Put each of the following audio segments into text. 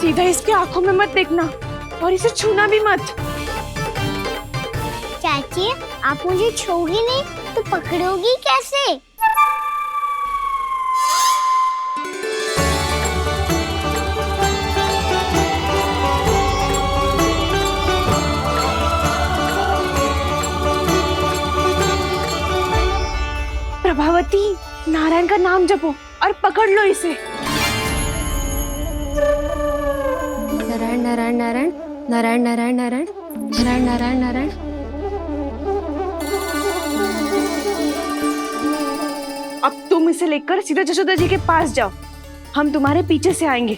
सीधा इसके आंखों में मत देखना और इसे छूना भी मत। चाची, आप मुझे छूओगी नहीं तो पकड़ोगी कैसे? प्रभावती, नारायण का नाम जपो और पकड़ लो इसे। नारायण नारायण नारायण नारायण नारायण नारायण नारायण नारायण नारायण। अब तुम इसे लेकर सीधा जशोदा जी के पास जाओ, हम तुम्हारे पीछे से आएंगे।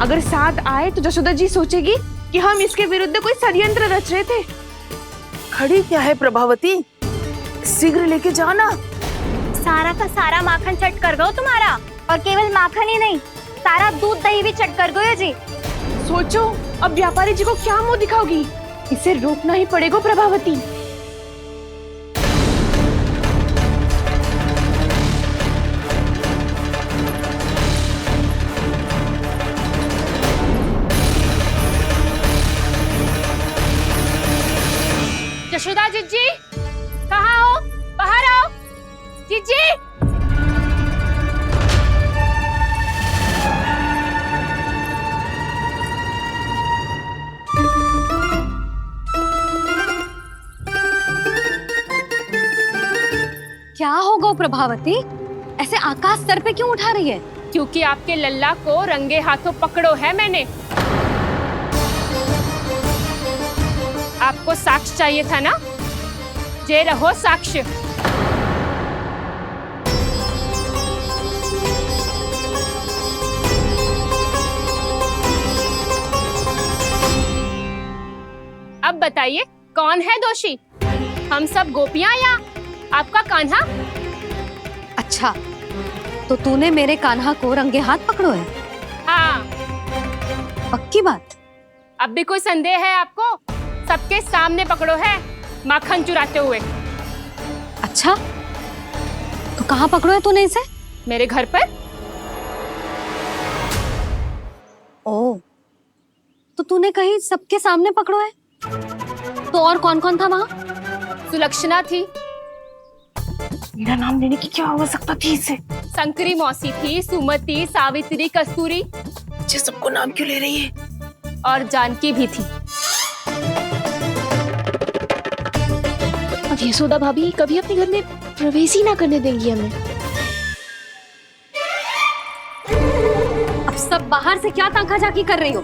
अगर साथ आए तो जशोदा जी सोचेगी कि हम इसके विरुद्ध कोई षड्यंत्र रच रहे थे। खड़ी क्या है प्रभावती, शीघ्र लेके जाना। सारा का सारा माखन चट कर गयो तुम्हारा, और केवल माखन ही नहीं, सारा दूध दही भी चट कर गयो जी। सोचो अब व्यापारी जी को क्या मुंह दिखाओगी। इसे रोकना ही पड़ेगा प्रभावती। जशोदा जीजी, कहाँ हो? बाहर आओ जीजी। क्या हो गो प्रभावती, ऐसे आकाश सर पे क्यों उठा रही है? क्योंकि आपके लल्ला को रंगे हाथों पकड़ो है मैंने। आपको साक्ष्य चाहिए था ना, जे रहो साक्ष्य। अब बताइए कौन है दोषी, हम सब गोपियां या आपका कान्हा? अच्छा, तो तूने मेरे कान्हा को रंगे हाथ पकड़ो है? हाँ। पक्की बात? अब भी कोई संदेह है आपको? सबके सामने पकड़ो है, माखन चुराते हुए। अच्छा, तो कहाँ पकड़ो है तूने इसे? मेरे घर पर। ओ, तो तूने कहीं सबके सामने पकड़ो है? तो और कौन कौन था वहाँ? सुलक्षणा थी। मेरा नाम लेने की क्या आवश्यकता थी इसे? संकरी मौसी थी, सुमति, सावित्री, कस्तूरी। ये सबको नाम क्यों ले रही है? और जानकी भी थी। अब यशोदा भाभी कभी अपने घर में प्रवेश ही ना करने देंगी हमें। अब सब बाहर से क्या ताका झाकी कर रही हो?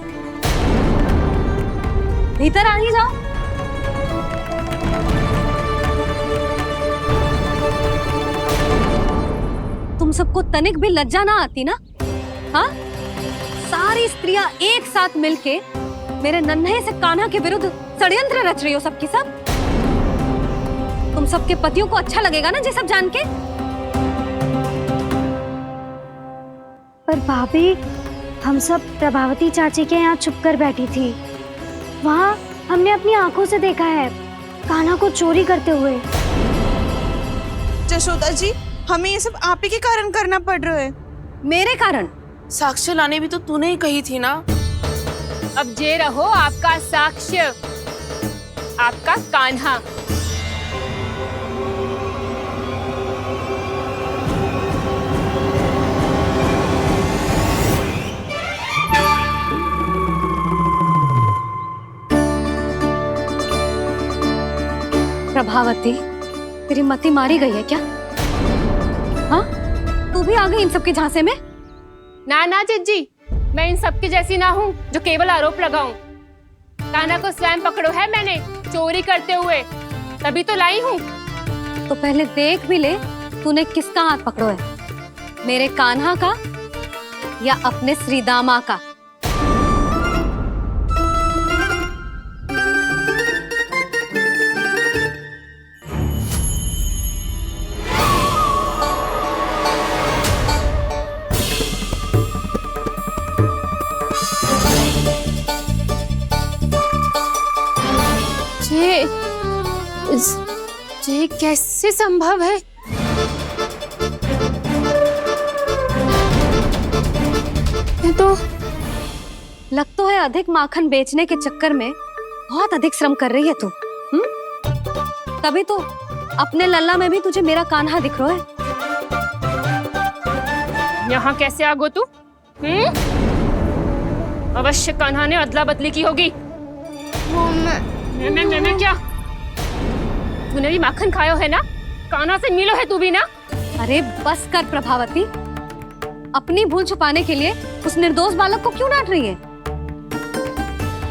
भीतर आ ही जाओ। तुम सबको तनिक भी लज्जा ना आती ना? हाँ? सारी स्त्रियां एक साथ मिलके मेरे नन्हे से कान्हा के विरुद्ध षड्यंत्र रच रही हो सबकी सब। तुम सबके पतियों को अच्छा लगेगा ना ये सब जान के? पर भाभी, हम सब प्रभावती चाची के यहाँ छुप कर बैठी थी। वहाँ हमने अपनी आंखों से देखा है कान्हा को चोरी करते हुए। जशोदा जी, हमें ये सब आप ही के कारण करना पड़ रहा है। मेरे कारण? साक्ष्य लाने भी तो तूने ही कही थी ना। अब जे रहो आपका साक्ष्य, आपका कान्हा। प्रभावती, तेरी मति मारी गई है क्या? हाँ, तू भी आ गई इन सबके झांसे में? ना ना जिज्जी, मैं इन सबकी जैसी ना हूँ जो केवल आरोप लगाऊं। कान्हा को स्वयं पकड़ो है मैंने चोरी करते हुए, तभी तो लाई हूँ। तो पहले देख भी ले तूने किसका हाथ पकड़ो है, मेरे कान्हा का या अपने श्रीदामा का? ये कैसे संभव है? लग तो है अधिक माखन बेचने के चक्कर में बहुत अधिक श्रम कर रही है तू। तभी तो अपने लल्ला में भी तुझे मेरा कान्हा दिख रहा है। यहाँ कैसे आ गो तू? अवश्य कान्हा ने अदला बदली की होगी। मैं क्या? तूने भी माखन खायो है ना? कान्हा से मिलो है तू भी ना? अरे बस कर प्रभावती, अपनी भूल छुपाने के लिए उस निर्दोष बालक को क्यों डांट रही है?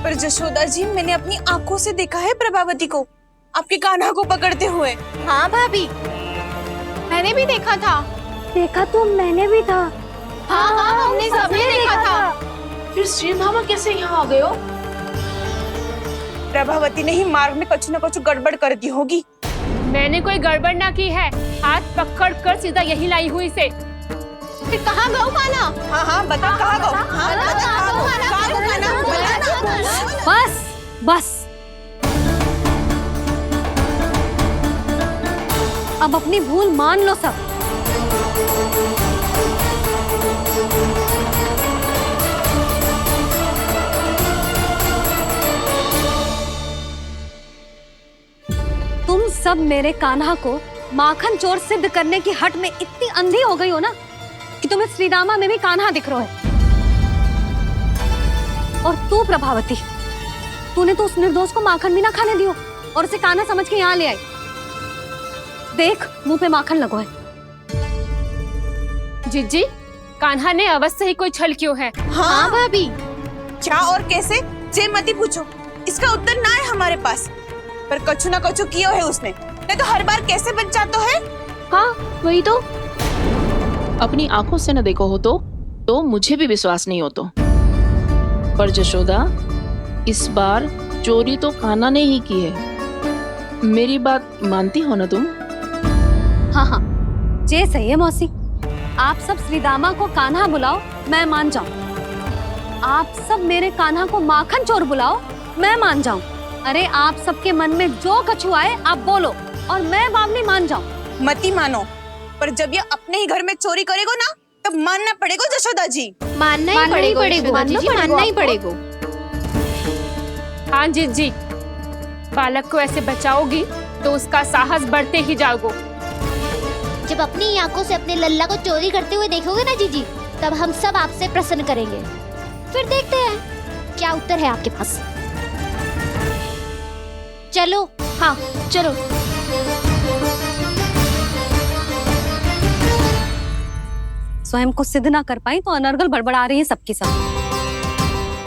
पर जशोदा जी, मैंने अपनी आंखों से देखा है प्रभावती को आपके कान्हा को पकड़ते हुए। हाँ भाभी, मैंने भी देखा था। देखा तो मैंने भी था। हाँ हाँ, हमने सबने देखा था। फिर श्री धामा कैसे यहाँ आ गए हो? प्रभावती ने ही मार्ग में कुछ न कुछ गड़बड़ कर दी होगी। मैंने कोई गड़बड़ ना की है, हाथ पकड़ कर सीधा यही लाई हुई से। फिर कहाँ गौ कान्हा? हाँ हाँ बता कहाँ गो? हाँ बता कहाँ गो? बस बस, अब अपनी भूल मान लो सब। तुम सब मेरे कान्हा को माखन चोर सिद्ध करने की हट में इतनी अंधी हो गई हो ना कि तुम्हें श्रीदामा में भी कान्हा दिख रहा है। और तू प्रभावती, तूने तो उस निर्दोष को माखन भी ना खाने दियो और उसे कान्हा समझ के यहाँ ले आई। देख, मुंह पे माखन लगो है। जिज्जी, कान्हा ने अवश्य ही कोई छल क्यों है। हाँ भाभी। क्या और कैसे? जे मती पूछो, इसका उत्तर ना है हमारे पास। पर कछु ना कछु कियो है उसने, नहीं तो हर बार कैसे बच जाता है। हाँ वही तो। अपनी आंखों से न देखो हो तो मुझे भी विश्वास नहीं हो तो। पर जशोदा, इस बार चोरी तो कान्हा ने ही की है। मेरी बात मानती हो ना तुम? हाँ हाँ, जे सही है मौसी। आप सब श्रीदामा को कान्हा बुलाओ, मैं मान जाऊं। आप सब मेरे कान्हा को माखन चोर बुलाओ, मैं मान जाऊं। अरे आप सबके मन में जो कछु आए आप बोलो और मैं बावली मान जाऊं। मती मानो, पर जब ये अपने ही घर में चोरी करेगो ना तब मानना पड़ेगा जशोदा जी। मानना ही पड़ेगा, मानना ही पड़ेगा। हाँ जिज्जी, बालक को ऐसे बचाओगी तो उसका साहस बढ़ते ही जाओगे। जब अपनी आंखों से अपने लल्ला को चोरी करते हुए देखोगे ना जीजी, तब हम सब आपसे प्रसन्न करेंगे। फिर देखते हैं क्या उत्तर है आपके पास। चलो। हाँ चलो। स्वयं को सिद्ध ना कर पाई तो अनर्गल बड़बड़ा रही है सबकी सब।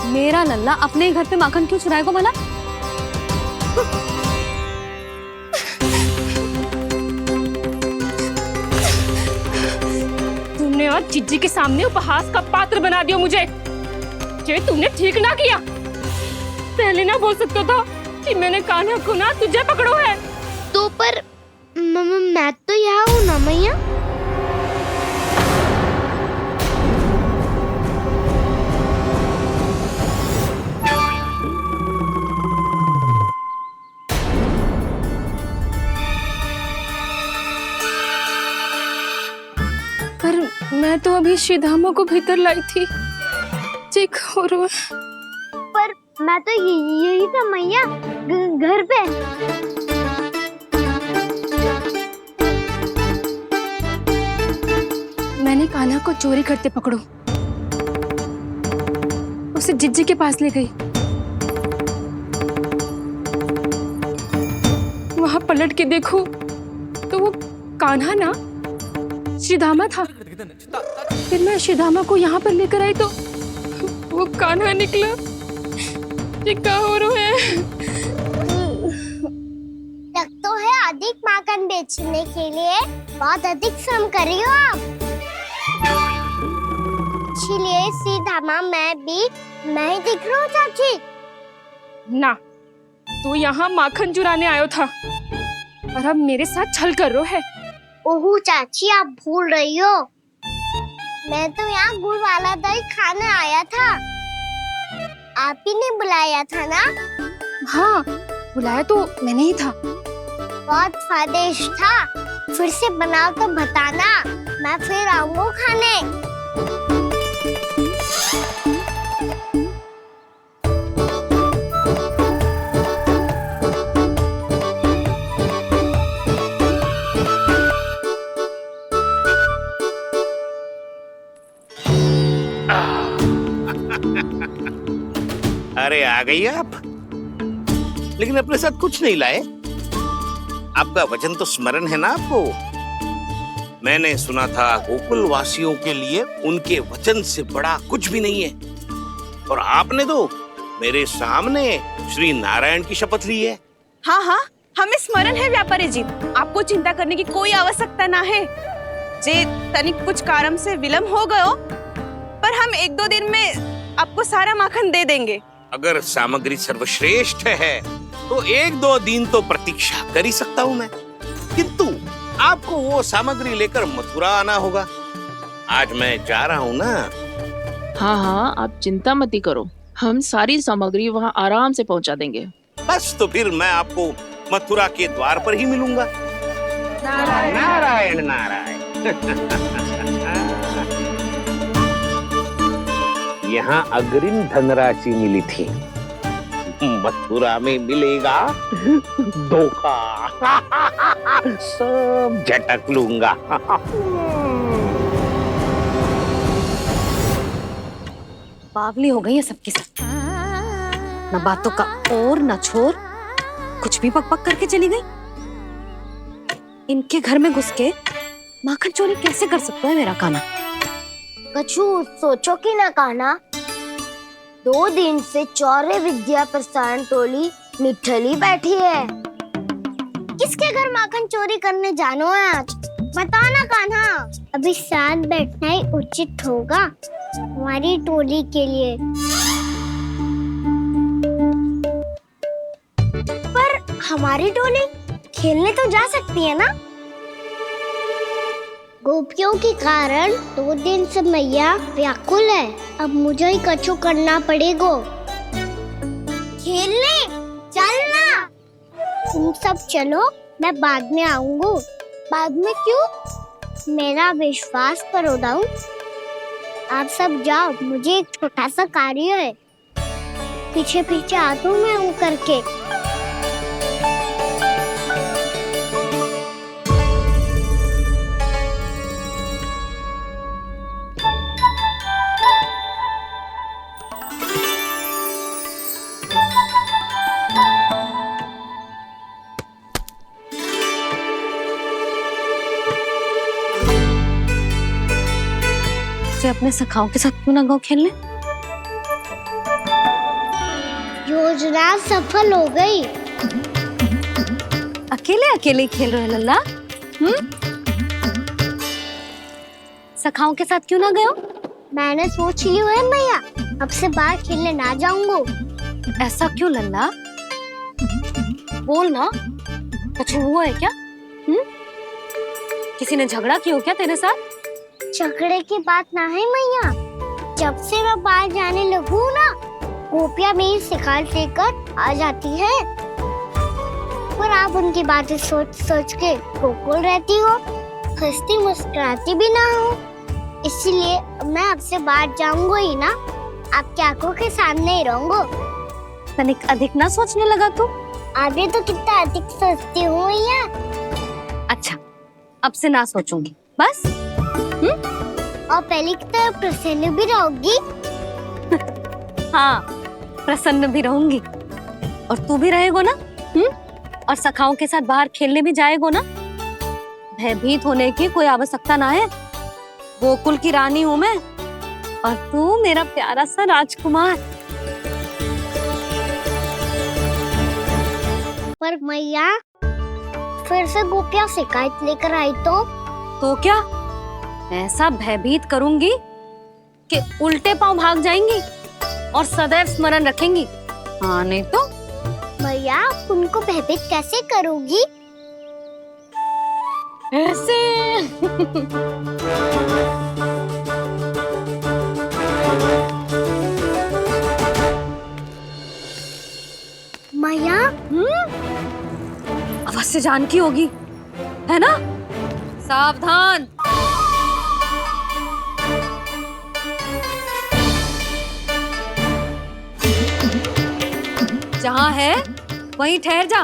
मेरा लल्ला अपने ही घर पे माखन क्यों चुराएगा भला? तुमने आज जिज्जी के सामने उपहास का पात्र बना दिया मुझे। ये तुमने ठीक ना किया। पहले ना बोल सकता था कि मैंने कान्हा को ना तुझे पकड़ो है। तो पर मैं तो यहाँ हूँ ना मैया। पर मैं तो अभी श्रीधामा को भीतर लाई थी। चेक हो रहा है। पर मैं तो यही था मैया, घर पे। मैंने कान्हा को चोरी करते पकड़ो, उसे जिज्जी के पास ले गई। वहां पलट के देखो तो वो कान्हा ना श्रीधामा था। फिर मैं श्रीधामा को यहाँ पर लेकर आई तो वो कान्हा निकला। ये क्या हो रहा है? लग तो है अधिक माखन बेचने के लिए बहुत अधिक श्रम कर रही हो आप। इसलिए सीधामा मैं ही दिख रहा हूँ चाची। ना, तू यहाँ माखन चुराने आयो था और अब मेरे साथ छल कर रो है। ओह चाची, आप भूल रही हो। मैं तो यहाँ गुड़ वाला दही खाने आया था। आप ही ने बुलाया था ना? हाँ, बुलाया तो मैंने ही था। बहुत स्वादिष्ट था। फिर से बनाओ तो बताना, मैं फिर आऊंगा खाने। अरे आ गई आप, लेकिन अपने साथ कुछ नहीं लाए। आपका वचन तो स्मरण है ना आपको? मैंने सुना था गोकुल वासियों के लिए उनके वचन से बड़ा कुछ भी नहीं है, और आपने तो मेरे सामने श्री नारायण की शपथ ली है। हाँ हाँ, हमें स्मरण है व्यापारी जी, आपको चिंता करने की कोई आवश्यकता ना है। जे तनिक कुछ कारण से विलंब हो गयो, पर हम 1-2 दिन में आपको सारा माखन दे देंगे। अगर सामग्री सर्वश्रेष्ठ है तो 1-2 दिन तो प्रतीक्षा कर ही सकता हूँ मैं, किंतु आपको वो सामग्री लेकर मथुरा आना होगा। आज मैं जा रहा हूँ ना। हाँ हाँ, आप चिंता मत ही करो, हम सारी सामग्री वहाँ आराम से पहुँचा देंगे। बस तो फिर मैं आपको मथुरा के द्वार पर ही मिलूंगा। नारायण नारायण। यहाँ अग्रिम धनराशि मिली थी, मथुरा में मिलेगा धोखा। सब झटक लूंगा। बावली हो गई है सबकी सब, न बातों का और न छोर, कुछ भी पक पक करके चली गई। इनके घर में घुस के माखन चोरी कैसे कर सकता है मेरा काना? कछु सोचो कि ना कान्हा, 2 दिन से चौर्य विद्या प्रसारण टोली निठली बैठी है। किसके घर माखन चोरी करने जानो है आज? बता ना कान्हा। अभी साथ बैठना ही उचित होगा हमारी टोली के लिए। पर हमारी टोली खेलने तो जा सकती है ना? गोपियों के कारण 2 दिन से मैया व्याकुल है। अब मुझे ही कछु करना पड़ेगा। खेलने चलना। तुम सब चलो, मैं बाद में आऊंगा। बाद में क्यों? मेरा विश्वास करो दाऊ। आप सब जाओ, मुझे एक छोटा सा कार्य है। पीछे पीछे आता हूँ मैं करके। अपने सखाओं के साथ क्यों ना गाँव खेलने? योजना सफल हो गई। अकेले अकेले खेल रहे लल्ला? सखाओं के साथ क्यों ना गए? मैंने सोच लिया है मैया, अब से बाहर खेलने ना जाऊंगा। ऐसा क्यों लल्ला? बोल ना, कुछ हुआ है क्या? किसी ने झगड़ा किया हो क्या तेरे साथ? झगड़े की बात ना है मैया, जब से मैं बाहर जाने लगू ना, गोपियां मेरी शिकायत लेकर आ जाती है। पर आप उनकी बातें सोच सोच के गोकुल रहती हो, हंसती मुस्कुराती भी ना हो। इसलिए मैं आपसे बाहर जाऊंगा ही ना, आपकी आंखों के सामने ही रहूंगा। तनिक अधिक ना सोचने लगा तू? आगे तो कितना अधिक सोचती हूँ मैया। अच्छा, अब से ना सोचूंगी बस। और पहले की तरह प्रसन्न भी रहोगी? हाँ, प्रसन्न भी रहूंगी। और तू भी रहेगा ना? और सखाओं के साथ बाहर खेलने भी जाएगा ना? भयभीत होने की कोई आवश्यकता ना है। गोकुल की रानी हूँ मैं, और तू मेरा प्यारा सा राजकुमार। पर मैया, फिर से गोपियां शिकायत लेकर आई तो क्या? ऐसा भयभीत करूंगी कि उल्टे पांव भाग जाएंगी और सदैव स्मरण रखेंगी। हाँ नहीं तो? मैया, तुमको भयभीत कैसे करोगी? ऐसे। मैया, अवश्य जानकी होगी, है ना? सावधान। जहाँ है वहीं ठहर जा।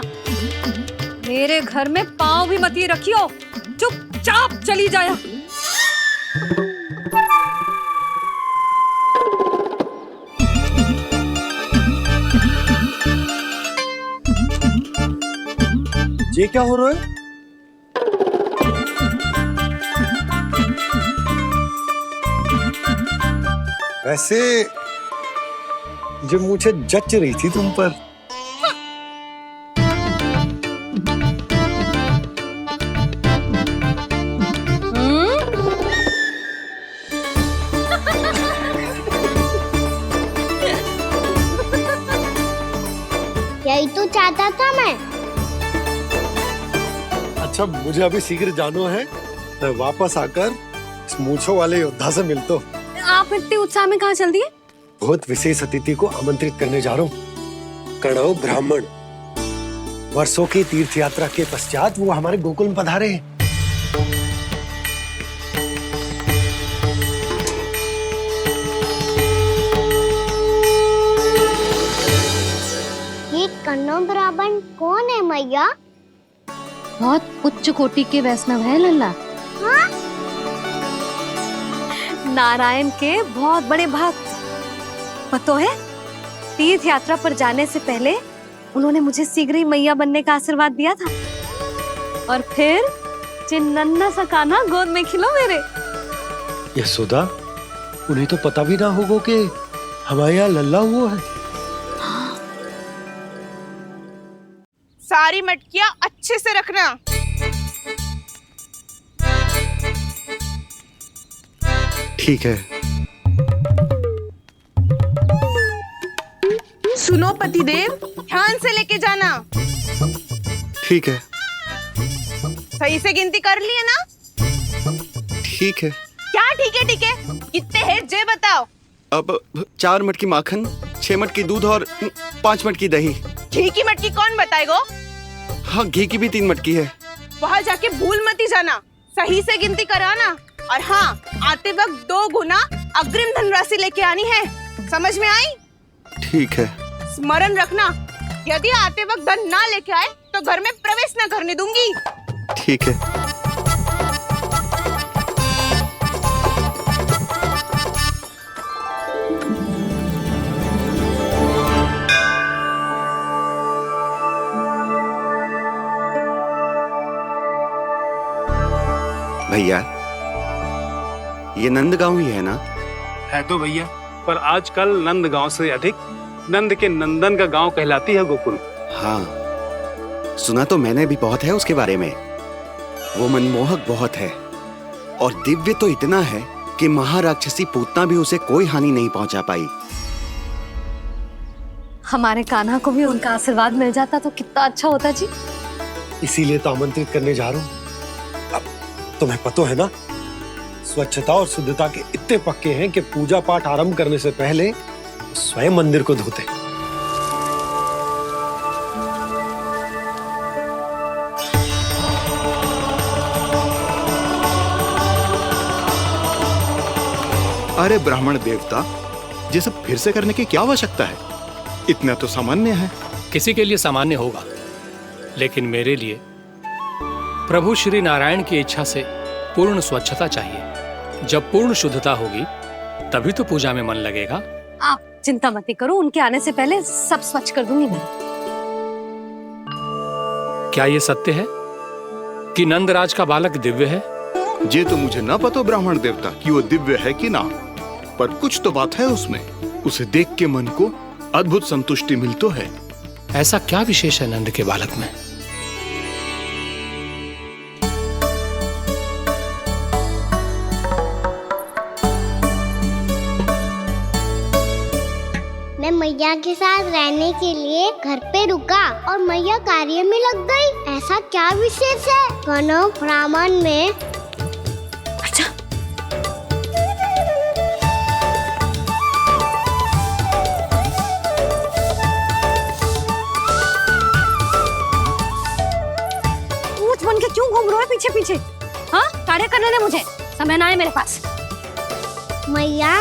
मेरे घर में पाँव भी मत ही रखियो, चुपचाप चली जाया। ये क्या हो रहा है? वैसे जो मुझे जच रही थी तुम पर। यही तो चाहता था मैं। अच्छा मुझे अभी शीघ्र जाना है, मैं वापस आकर इस मूंछों वाले योद्धा से मिलता हूँ। आप इतने उत्साह में कहाँ चल दिए? बहुत विशेष अतिथि को आमंत्रित करने जा रहा हूँ। कणव ब्राह्मण वर्षों की तीर्थ यात्रा के पश्चात वो हमारे गोकुल में पधारे हैं। ये कन्नौ ब्राह्मण कौन है मैया? बहुत उच्च कोटि के वैष्णव है लल्ला। हाँ? नारायण के बहुत बड़े भक्त। पता है, तीर्थ यात्रा पर जाने से पहले उन्होंने मुझे शीघ्र ही मैया बनने का आशीर्वाद दिया था। और फिर चिन्नन्ना सा कान्हा गोद में खिलो मेरे। यशोदा, उन्हें तो पता भी ना होगा कि हमारे यहाँ लल्ला हुआ है। सारी मटकियां अच्छे से रखना। ठीक है। सुनो पतिदेव, ध्यान से लेके जाना। ठीक है। सही से गिनती कर लिए ना? ठीक है। क्या ठीक है ठीक है? कितने है जे बताओ। अब 4 मटकी माखन, 6 मटकी दूध और 5 मटकी दही। घी की मटकी कौन बताएगो? हाँ, घी की भी 3 मटकी है। वहाँ जाके भूल मती जाना, सही से गिनती कराना। और हाँ, आते वक्त 2 गुना अग्रिम धनराशि लेके आनी है। समझ में आई? ठीक है। स्मरण रखना, यदि आते वक्त धन ना लेके आए तो घर में प्रवेश ना करने दूंगी। ठीक है। भैया, ये नंदगांव ही है ना? है तो भैया, पर आजकल नंदगांव से अधिक नंद के नंदन का गांव कहलाती है गोकुल। हाँ, सुना तो मैंने भी बहुत है उसके बारे में। वो मनमोहक बहुत है और दिव्य तो इतना है कि महाराक्षसी पूतना भी उसे कोई हानि नहीं पहुंचा पाई। हमारे कान्हा को भी उनका आशीर्वाद मिल जाता तो कितना अच्छा होता जी। इसीलिए तो आमंत्रित करने जा रहा हूँ। अब तुम्हें पता है ना, स्वच्छता और शुद्धता के इतने पक्के हैं कि पूजा पाठ आरंभ करने से पहले स्वयं मंदिर को धोते। अरे ब्राह्मण देवता, ये सब फिर से करने की क्या आवश्यकता है? इतना तो सामान्य है। किसी के लिए सामान्य होगा, लेकिन मेरे लिए प्रभु श्री नारायण की इच्छा से पूर्ण स्वच्छता चाहिए। जब पूर्ण शुद्धता होगी तभी तो पूजा में मन लगेगा। आप चिंता मत करो, उनके आने से पहले सब स्वच्छ कर दूंगी मैं। क्या ये सत्य है कि नंदराज का बालक दिव्य है? ये तो मुझे ना पता ब्राह्मण देवता कि वो दिव्य है कि ना, पर कुछ तो बात है उसमें। उसे देख के मन को अद्भुत संतुष्टि मिलती है। ऐसा क्या विशेष है नंद के बालक में? मैं मैया के साथ रहने के लिए घर पे रुका और मैया कार्य में लग गई। ऐसा क्या विशेष है कन्नौ ब्राह्मण में? अच्छा, ऊंच बन के क्यों घूम रहे हो पीछे पीछे? हाँ, कार्य करने दे मुझे, समय ना है मेरे पास। मैया,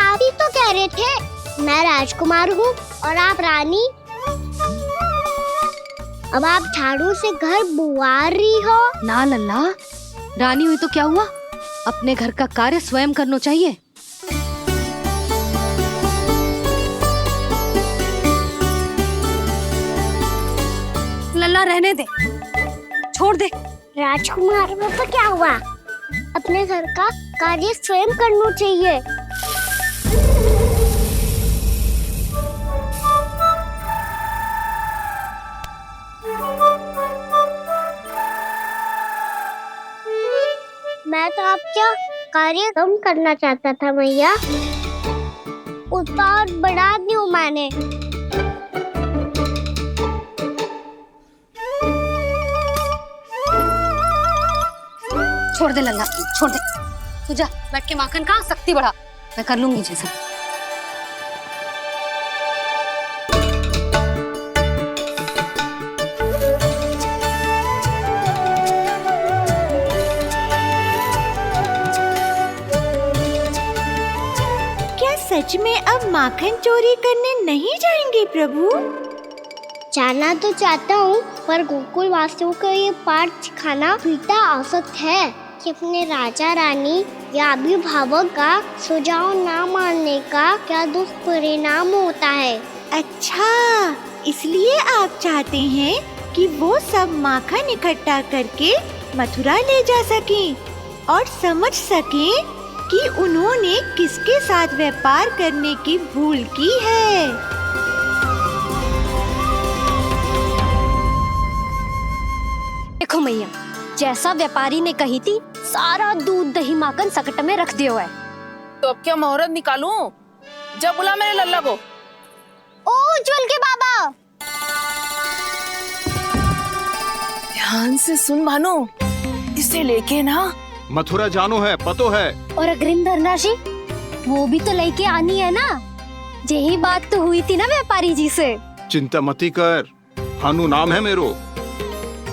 आप ही तो कह रहे थे मैं राजकुमार हूँ और आप रानी। अब आप झाड़ू से घर बुआ रही हो। ना लल्ला, रानी हुई तो क्या हुआ, अपने घर का कार्य स्वयं करना चाहिए। लल्ला रहने दे, छोड़ दे। राजकुमार पापा क्या हुआ? अपने घर का कार्य स्वयं करना चाहिए। मैं तो आपका कार्य कम करना चाहता था भैया, उतना और बढ़ा दूं मैंने। छोड़ दे लल्ला, छोड़ दे। तू जा बैठ के माखन खा, शक्ति बढ़ा। मैं कर लूंगी जैसा। क्या सच में अब माखन चोरी करने नहीं जाएंगे प्रभु? जाना तो चाहता हूँ, पर गोकुल वासियों को ये पाठ सिखाना पिता आवश्यक है कि अपने राजा रानी या अभिभावक का सुझाव ना मानने का क्या दुष्परिणाम होता है। अच्छा, इसलिए आप चाहते हैं कि वो सब माखन इकट्ठा करके मथुरा ले जा सकें और समझ सकें कि उन्होंने किसके साथ व्यापार करने की भूल की है। देखो मैया, जैसा व्यापारी ने कही थी, सारा दूध दही माखन सकट में रख दिया है। तो अब क्या मुहूर्त निकालूं? जब बुला मेरे लल्ला को। ओ उज्जवल के बाबा, ध्यान से सुन भानु, इसे लेके ना मथुरा जानो है, पतो है। और अग्रिम धनराशि वो भी तो लेके आनी है ना। यही बात तो हुई थी ना व्यापारी जी से। चिंता मती कर, भानु नाम है मेरो।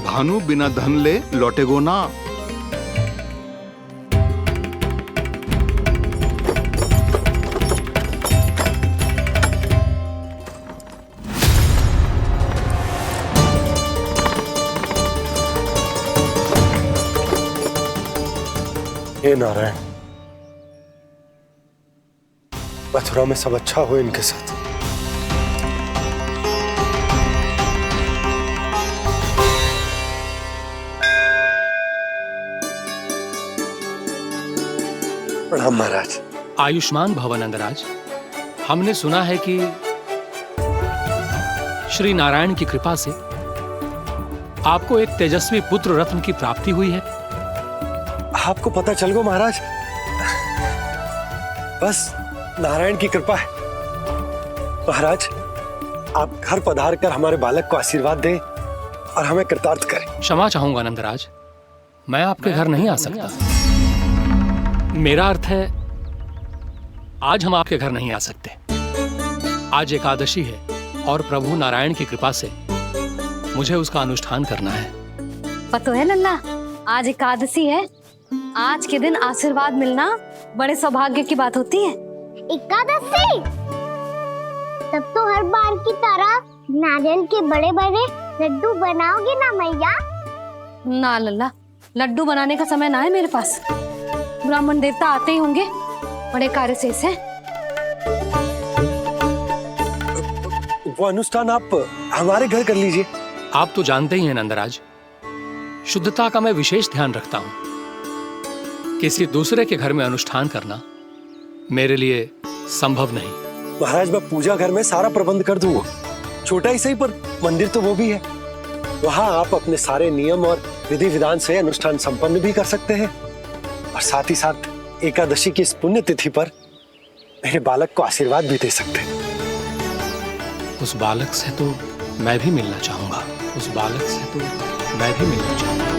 भानु बिना धन ले लौटेगो ना। हे नारायण, मथुरा में सब अच्छा हो इनके साथ। प्रणाम महाराज। आयुष्मान भव नंदराज। हमने सुना है कि श्री नारायण की कृपा से आपको एक तेजस्वी पुत्र रत्न की प्राप्ति हुई है। आपको पता चल गो महाराज, बस नारायण की कृपा है। महाराज, आप घर पधार कर हमारे बालक को आशीर्वाद दें और हमें कृतार्थ करें। क्षमा चाहूंगा नंदराज, मैं आपके घर नहीं आ सकता। मेरा अर्थ है, आज हम आपके घर नहीं आ सकते। आज एकादशी है और प्रभु नारायण की कृपा से मुझे उसका अनुष्ठान करना है। पता है लल्ला, आज एकादशी है। आज के दिन आशीर्वाद मिलना बड़े सौभाग्य की बात होती है। एकादशी? तब तो हर बार की तरह नारियल के बड़े बड़े लड्डू बनाओगे ना मैया? ना लल्ला, लड्डू बनाने का समय ना है मेरे पास। ब्राह्मण देवता आते ही होंगे, बड़े कार्य शेष है। वो अनुष्ठान आप हमारे घर कर लीजिए। आप तो जानते ही हैं नंदराज, शुद्धता का मैं विशेष ध्यान रखता हूं। किसी दूसरे के घर में अनुष्ठान करना मेरे लिए संभव नहीं। महाराज, मैं पूजा घर में सारा प्रबंध कर दूंगा। छोटा ही सही, पर मंदिर तो वो भी है। वहां आप अपने सारे नियम और विधि विधान से अनुष्ठान संपन्न भी कर सकते हैं और साथ ही साथ एकादशी की इस पुण्य तिथि पर मेरे बालक को आशीर्वाद भी दे सकते हैं। उस बालक से तो मैं भी मिलना चाहूंगा। उस बालक से तो मैं भी मिलना चाहूंगा।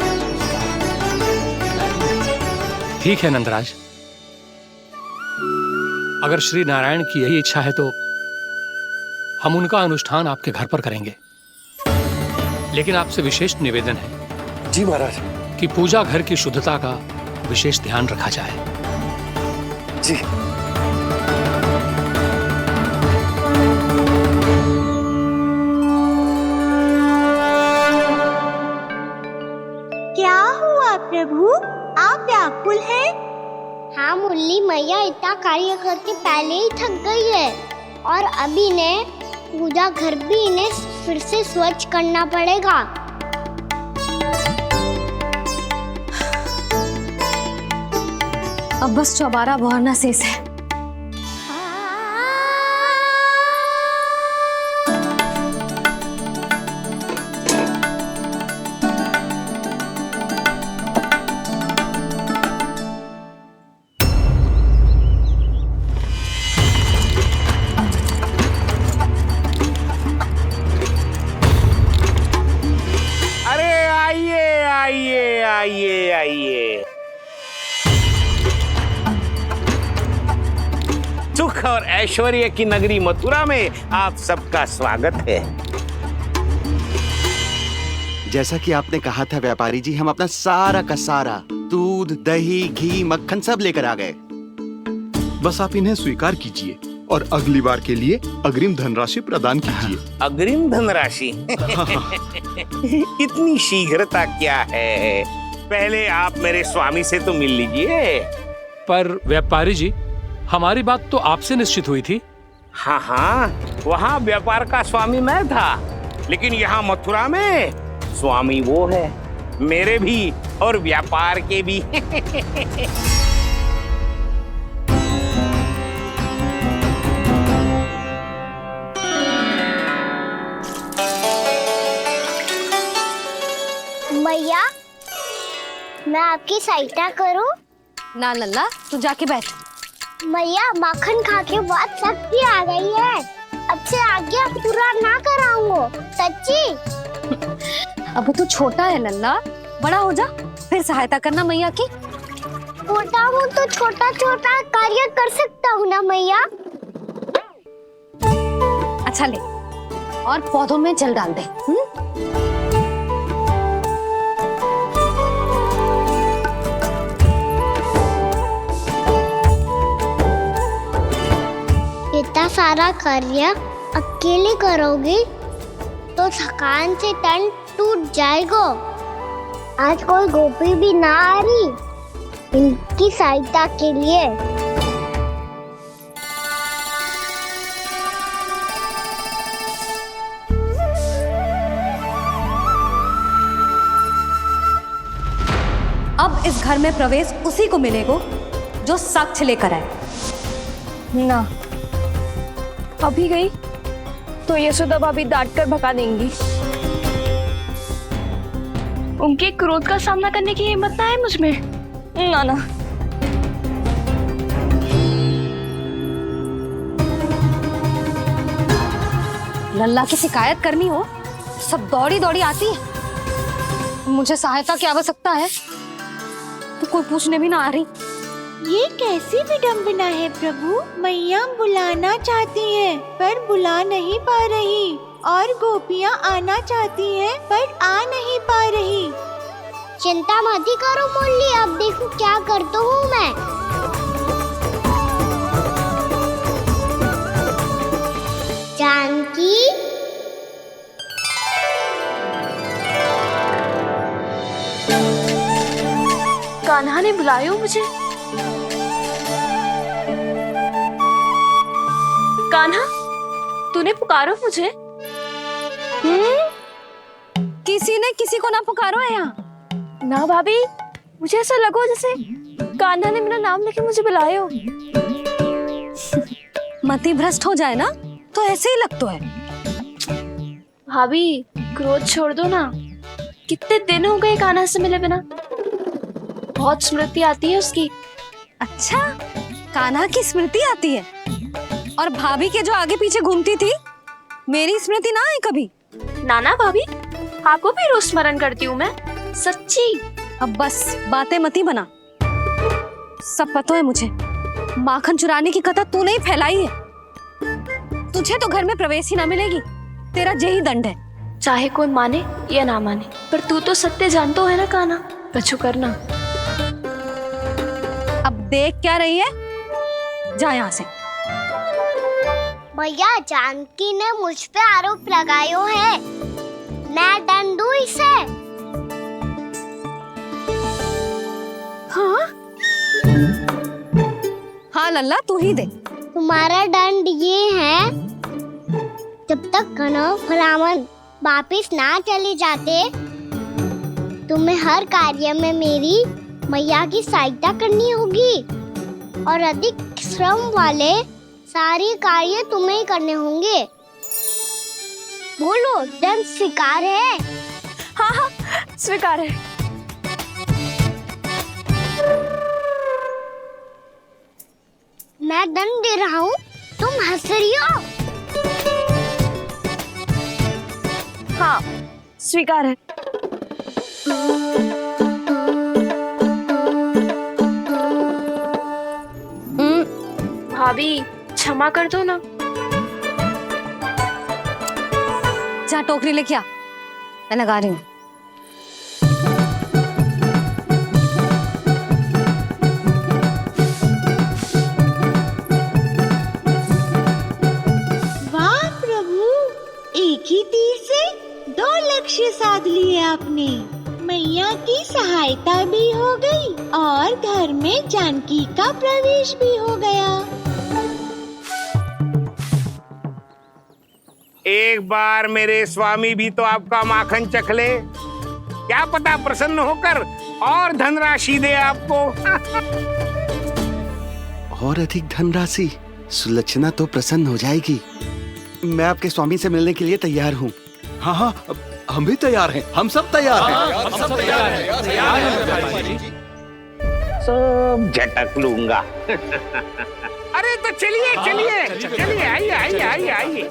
ठीक है नंदराज, अगर श्री नारायण की यही इच्छा है तो हम उनका अनुष्ठान आपके घर पर करेंगे। लेकिन आपसे विशेष निवेदन है। जी महाराज। कि पूजा घर की शुद्धता का विशेष ध्यान रखा जाए। जी। क्या हुआ प्रभु, आप व्याकुल हैं? हाँ मुरली मैया, इतना कार्य करके पहले ही थक गई है और अभी ने पूजा घर भी इन्हें फिर से स्वच्छ करना पड़ेगा। अब बस चौबारा बहाना शेष है। आइए। सुख और ऐश्वर्य की नगरी मथुरा में आप सबका स्वागत है। जैसा कि आपने कहा था व्यापारी जी, हम अपना सारा का सारा दूध, दही, घी, मक्खन सब लेकर आ गए। बस आप इन्हें स्वीकार कीजिए और अगली बार के लिए अग्रिम धनराशि प्रदान कीजिए। अग्रिम धनराशि? इतनी शीघ्रता क्या है? पहले आप मेरे स्वामी से तो मिल लीजिए। पर व्यापारी जी, हमारी बात तो आपसे निश्चित हुई थी। हाँ, वहाँ व्यापार का स्वामी मैं था, लेकिन यहाँ मथुरा में स्वामी वो है, मेरे भी और व्यापार के भी। मैया, मैं आपकी सहायता करूं? ना लल्ला, तू जाके बैठ। मैया, माखन खा के बहुत शक्ति आ गई है। अब से आगे पूरा ना कराऊंगा, सच्ची। अब तू छोटा है लल्ला, बड़ा हो जा फिर सहायता करना मैया की। छोटा हूँ तो छोटा छोटा कार्य कर सकता हूँ ना मैया। अच्छा ले, और पौधों में जल डाल दे। इतना सारा कार्य अकेले करोगे तो थकान से तन टूट जाएगा। आज कोई गोपी भी ना आ रही इनकी सहायता के लिए। अब इस घर में प्रवेश उसी को मिलेगा जो साक्ष्य लेकर आए। ना, अभी गई तो यशोदा भाभी डांट कर भगा देंगी। उनके क्रोध का सामना करने की हिम्मत ना है मुझ में। ना ना। लल्ला की शिकायत करनी हो सब दौड़ी दौड़ी आती है। मुझे सहायता की आवश्यकता है तो कोई पूछने भी ना आ रही। ये कैसी विडंबना है प्रभु। मैया बुलाना चाहती हैं पर बुला नहीं पा रही, और गोपियाँ आना चाहती हैं पर आ नहीं पा रही। चिंता मत ही करो मुरली, अब देखो क्या करता हूँ मैं। जानकी, कान्हा ने बुलाया मुझे। कान्हा, तूने पुकारो मुझे। किसी ने किसी को ना पुकारो है यहाँ। ना भाभी, मुझे ऐसा लगो जैसे कान्हा ने मेरा नाम लेके मुझे बुलाया हो। मति भ्रष्ट हो जाए ना तो ऐसे ही लगता है। भाभी, क्रोध छोड़ दो ना। कितने दिन हो गए कान्हा से मिले बिना। बहुत स्मृति आती है उसकी। अच्छा, कान्हा की स्मृति आती है? और भाभी के जो आगे पीछे घूमती थी, मेरी स्मृति ना आई कभी? नाना भाभी, आपको भी रोज स्मरण करती हूँ मैं, सच्ची। अब बस बातें मती बना। सब पता है मुझे, माखन चुराने की कथा तूने ही फैलाई है। तुझे तो घर में प्रवेश ही ना मिलेगी, तेरा यही दंड है। चाहे कोई माने या ना माने, पर तू तो सत्य जानतो है ना कान्हा। कछु करना। अब देख क्या रही है, जा यहाँ से। भैया, जानकी ने मुझ पे आरोप लगायो है, मैं दंड दूं इसे। हाँ हाँ लल्ला, तू ही दे। तुम्हारा दंड ये है, जब तक कनव फलावन वापिस ना चले जाते, तुम्हें हर कार्य में मेरी मैया की सहायता करनी होगी। और अधिक श्रम वाले सारे कार्य तुम्हें ही करने होंगे। बोलो, दंड स्वीकार है? हाँ हाँ, स्वीकार है। मैं दंड दे रहा हूँ, तुम हंस रही हो? हाँ, स्वीकार है। भाभी क्षमा कर दो ना। जा टोकरी लेके आ, मैं लगा रही हूँ। वाह प्रभु, एक ही तीर से 2 लक्ष्य साध लिए आपने। मैया की सहायता भी हो गई और घर में जानकी का प्रवेश भी हो गया। एक बार मेरे स्वामी भी तो आपका माखन चख ले, क्या पता प्रसन्न होकर और धनराशि दे आपको। और अधिक धनराशि? सुलक्षणा तो प्रसन्न हो जाएगी। मैं आपके स्वामी से मिलने के लिए तैयार हूँ। हाँ हाँ, हम भी तैयार हैं, हम सब तैयार हैं। हम सब तैयार हैं। सब झटक लूंगा। अरे तो चलिए चलिए चलिए, आइए आइए आइए आइए।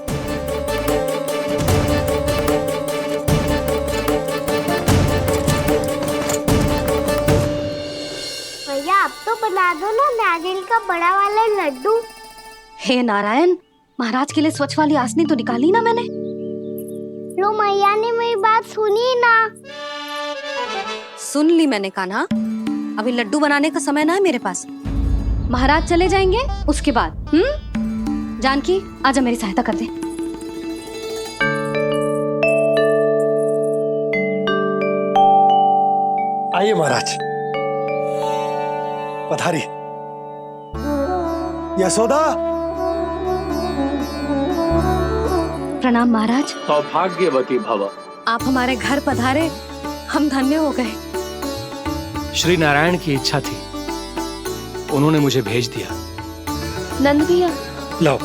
भैया, आप तो बना दो ना नारियल का बड़ा वाला लड्डू। हे नारायण, महाराज के लिए स्वच्छ वाली आसनी तो निकाली ना मैंने। लो, मैया ने मेरी बात सुनी ना। सुन ली मैंने कान्हा, अभी लड्डू बनाने का समय ना है मेरे पास। महाराज चले जाएंगे उसके बाद। जानकी, आजा मेरी सहायता कर दे। आइए महाराज, पधारी। यशोदा। प्रणाम महाराज। सौभाग्यवती भव। आप हमारे घर पधारे, हम धन्य हो गए। श्री नारायण की इच्छा थी, उन्होंने मुझे भेज दिया। नंद भैया, लाओ।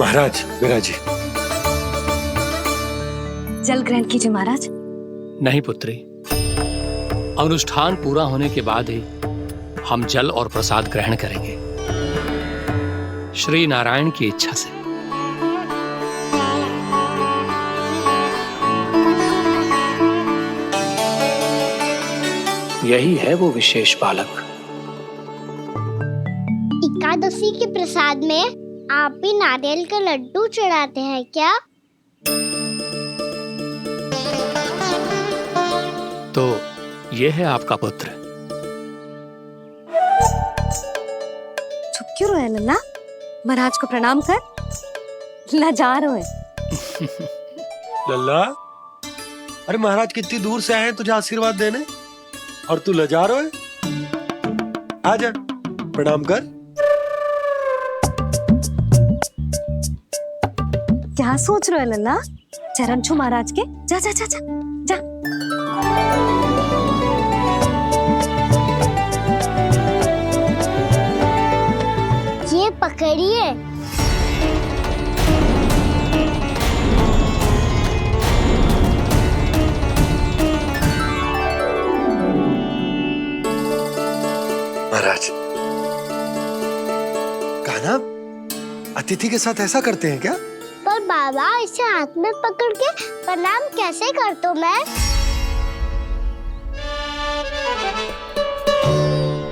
महाराज, विराजी। जल ग्रहण कीजिए महाराज। नहीं पुत्री, अनुष्ठान पूरा होने के बाद ही हम जल और प्रसाद ग्रहण करेंगे, श्री नारायण की इच्छा से। यही है वो विशेष बालक। एकादशी के प्रसाद में आप भी नारियल का लड्डू चढ़ाते हैं क्या? तो ये है आपका पुत्र। चुप क्यों रहे लल्ला? महाराज को प्रणाम कर। लजा रहे। लल्ला, अरे महाराज कितनी दूर से आए हैं तुझे आशीर्वाद देने, और तू लजा रहा है? आजा, प्रणाम कर। क्या सोच रहे हो लल्ला? चरण छू महाराज के। जा जा जा जा जा। ये पकड़िए। महाराज, कान्हा अतिथि के साथ ऐसा करते हैं क्या? पर बाबा, इसे हाथ में पकड़ के प्रणाम कैसे करता हूँ मैं?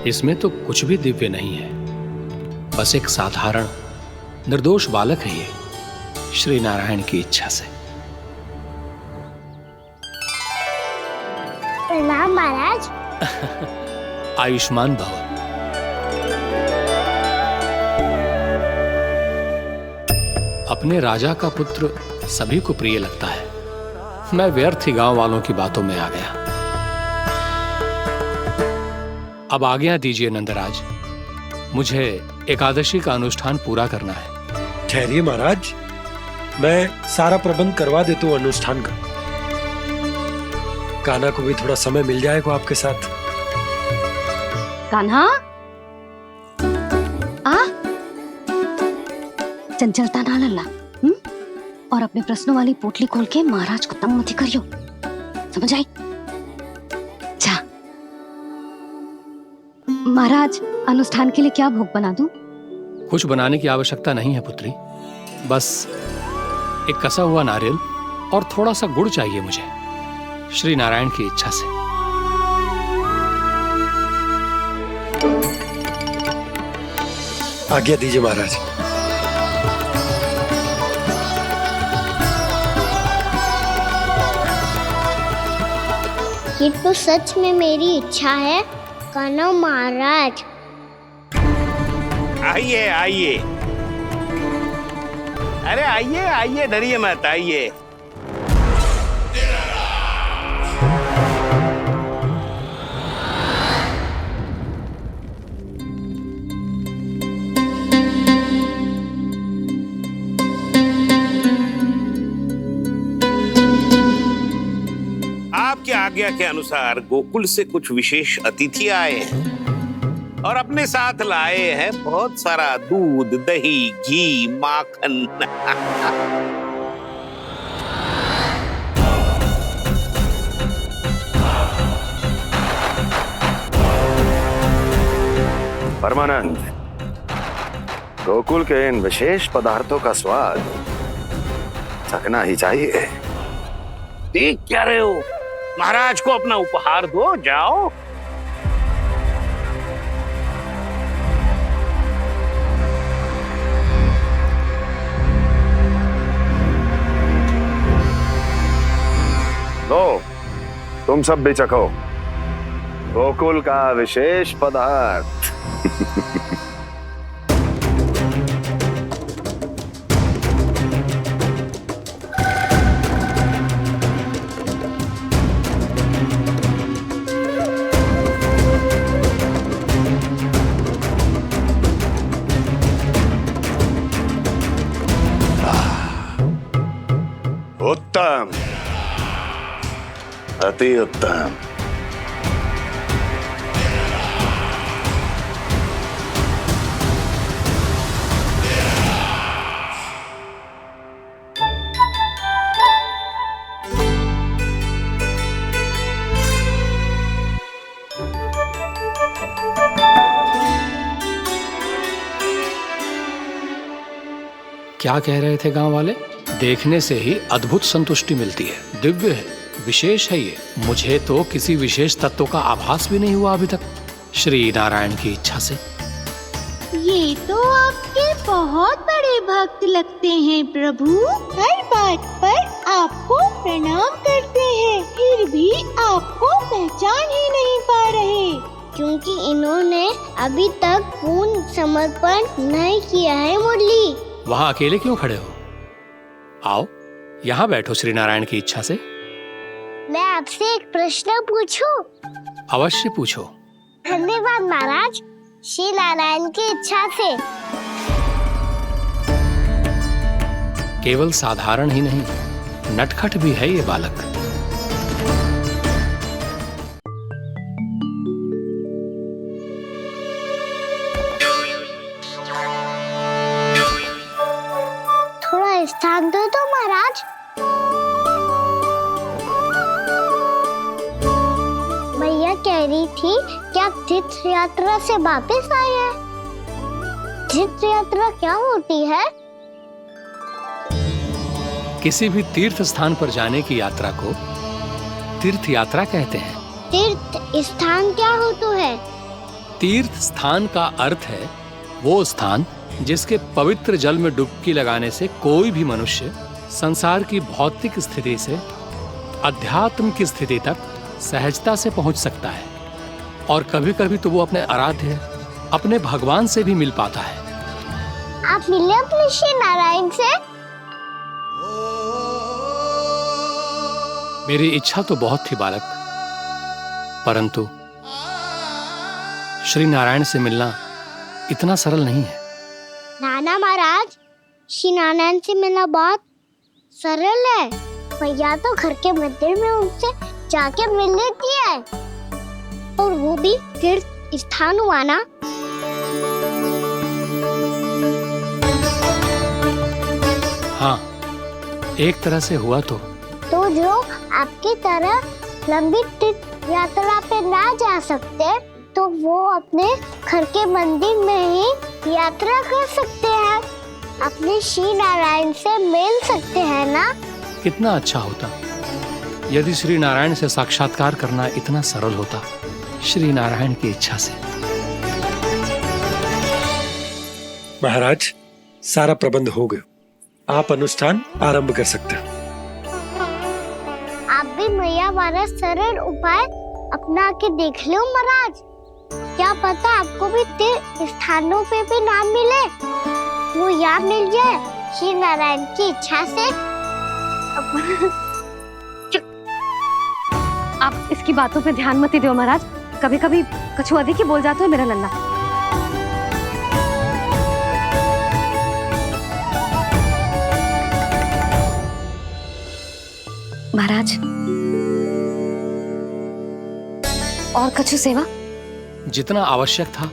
इसमें तो कुछ भी दिव्य नहीं है, बस एक साधारण निर्दोष बालक है ये, श्री नारायण की इच्छा से। प्रणाम महाराज। आयुष्मान भव। अपने राजा का पुत्र सभी को प्रिय लगता है। मैं व्यर्थ ही गांव वालों की बातों में आ गया। अब आज्ञा दीजिए नंदराज, मुझे एकादशी का अनुष्ठान पूरा करना है। ठहरिए महाराज, मैं सारा प्रबंध करवा देता हूँ अनुष्ठान का। कान्हा को भी थोड़ा समय मिल जाएगा आपके साथ। कान्हा आ चंचलता ना लल्ला, और अपने प्रश्नों वाली पोटली खोल के महाराज को तंग मत करियो, समझ आई? जा महाराज, अनुष्ठान के लिए क्या भोग बना दूं? कुछ बनाने की आवश्यकता नहीं है पुत्री, बस एक कसा हुआ नारियल और थोड़ा सा गुड़ चाहिए मुझे, श्री नारायण की इच्छा से। आज्ञा दीजिए महाराज। ये तो सच में मेरी इच्छा है कान्हा महाराज। आइए आइए, अरे आइए आइए, डरिए मत, आइए। आपकी आज्ञा के अनुसार गोकुल से कुछ विशेष अतिथि आए हैं और अपने साथ लाए हैं बहुत सारा दूध, दही, घी, माखन। परमानंद, गोकुल के इन विशेष पदार्थों का स्वाद चखना ही चाहिए। देख क्या रहे हो, महाराज को अपना उपहार दो, जाओ। लो, तुम सब भी चखो गोकुल का विशेष पदार्थ। उत्तम, अति उत्तम। क्या कह रहे थे गांव वाले? देखने से ही अद्भुत संतुष्टि मिलती है, दिव्य है, विशेष है ये। मुझे तो किसी विशेष तत्व का आभास भी नहीं हुआ अभी तक, श्री नारायण की इच्छा से। ये तो आपके बहुत बड़े भक्त लगते हैं प्रभु, हर बात पर आपको प्रणाम करते हैं, फिर भी आपको पहचान ही नहीं पा रहे। क्योंकि इन्होंने अभी तक पूर्ण समर्पण नहीं किया है मुरली। वहां अकेले क्यों खड़े हो? आओ यहाँ बैठो श्री नारायण की इच्छा से। मैं आपसे एक प्रश्न पूछूं? अवश्य पूछो। धन्यवाद महाराज, श्री नारायण की इच्छा से। केवल साधारण ही नहीं, नटखट भी है ये बालक। थोड़ा स्थान दो तो महाराज। भैया कह रही थी कि आप तीर्थ यात्रा से वापस आए हैं। तीर्थ यात्रा क्या होती है? किसी भी तीर्थ स्थान पर जाने की यात्रा को तीर्थ यात्रा कहते हैं। तीर्थ स्थान क्या होता है? तीर्थ स्थान का अर्थ है वो स्थान जिसके पवित्र जल में डुबकी लगाने से कोई भी मनुष्य संसार की भौतिक स्थिति से अध्यात्म की स्थिति तक सहजता से पहुंच सकता है, और कभी कभी तो वो अपने आराध्य, अपने भगवान से भी मिल पाता है। आप मिले अपने श्री नारायण से? मेरी इच्छा तो बहुत थी बालक, परंतु श्री नारायण से मिलना इतना सरल नहीं है। नाना महाराज, श्री नारायण से मिलना बहुत सरल है। भैया तो घर के मंदिर में उनसे जाके मिल लेती है, और वो भी तीर्थ स्थान हुआ ना। हाँ, एक तरह से हुआ तो जो आपकी तरह लंबी तीर्थ यात्रा पे ना जा सकते तो वो अपने घर के मंदिर में ही यात्रा कर सकते हैं, अपने श्री नारायण से मिल सकते हैं ना। कितना अच्छा होता यदि श्री नारायण से साक्षात्कार करना इतना सरल होता, श्री नारायण की इच्छा से। महाराज, सारा प्रबंध हो गया, आप अनुष्ठान आरंभ कर सकते हैं। आप भी मैया हमारा सरल उपाय अपना के देख लो महाराज, क्या पता आपको भी तीर्थ स्थानों पे भी नाम मिले, वो याद मिल जाए श्री नारायण की इच्छा से। आप इसकी बातों पे ध्यान मत दो महाराज, कभी कभी कछुआ देखी बोल जाते हो मेरा नन्ना। महाराज, और कछु सेवा? जितना आवश्यक था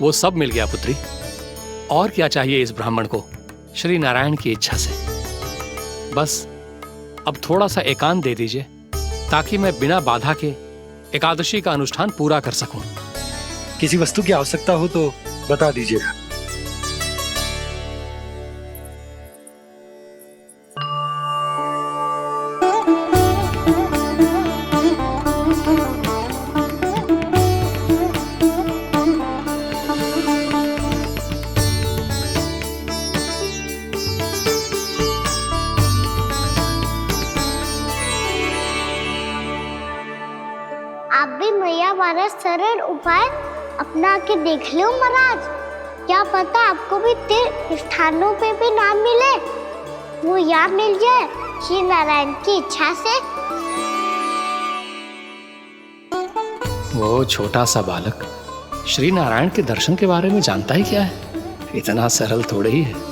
वो सब मिल गया पुत्री। और क्या चाहिए इस ब्राह्मण को श्री नारायण की इच्छा से? बस अब थोड़ा सा एकांत दे दीजिए ताकि मैं बिना बाधा के एकादशी का अनुष्ठान पूरा कर सकूं। किसी वस्तु की आवश्यकता हो तो बता दीजिएगा। आप भी मैया हमारा सरल उपाय अपना के देख लो महाराज, क्या पता आपको भी तीर्थ स्थानों पे भी नाम मिले, वो याद मिल जाए श्री नारायण की इच्छा से। वो छोटा सा बालक श्री नारायण के दर्शन के बारे में जानता ही क्या है? इतना सरल थोड़े ही है।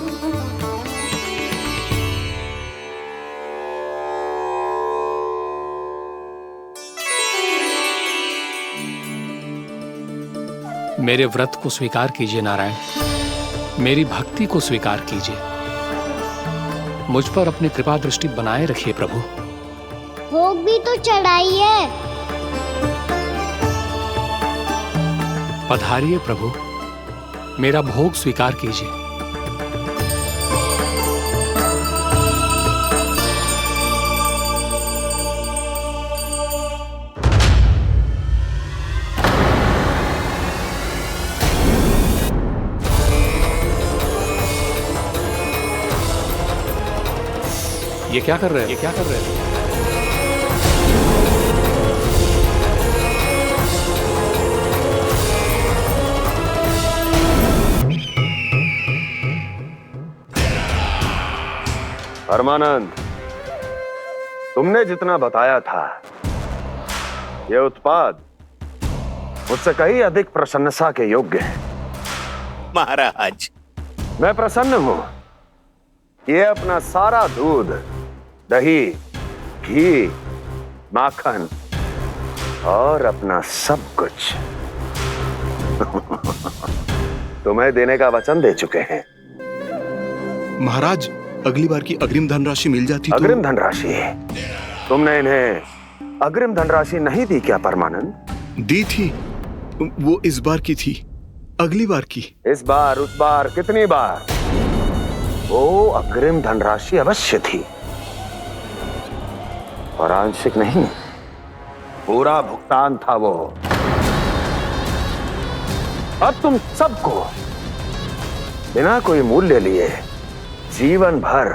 मेरे व्रत को स्वीकार कीजिए नारायण, मेरी भक्ति को स्वीकार कीजिए, मुझ पर अपनी कृपा दृष्टि बनाए रखिए प्रभु। भोग भी तो चढ़ाइए। पधारिए प्रभु, मेरा भोग स्वीकार कीजिए। ये क्या कर रहे हैं? ये क्या कर रहे हैं? परमानंद, तुमने जितना बताया था ये उत्पाद मुझसे कहीं अधिक प्रशंसा के योग्य है। महाराज, मैं प्रसन्न हूं। ये अपना सारा दूध, दही, घी, माखन और अपना सब कुछ तुम्हें देने का वचन दे चुके हैं। महाराज, अगली बार की अग्रिम धनराशि मिल जाती तो। अग्रिम धनराशि? तुमने इन्हें अग्रिम धनराशि नहीं दी क्या परमानंद? दी थी, वो इस बार की थी, अगली बार की। इस बार, उस बार, कितनी बार? वो अग्रिम धनराशि अवश्य थी और आंशिक नहीं, पूरा भुगतान था वो। अब तुम सबको बिना कोई मूल्य लिए जीवन भर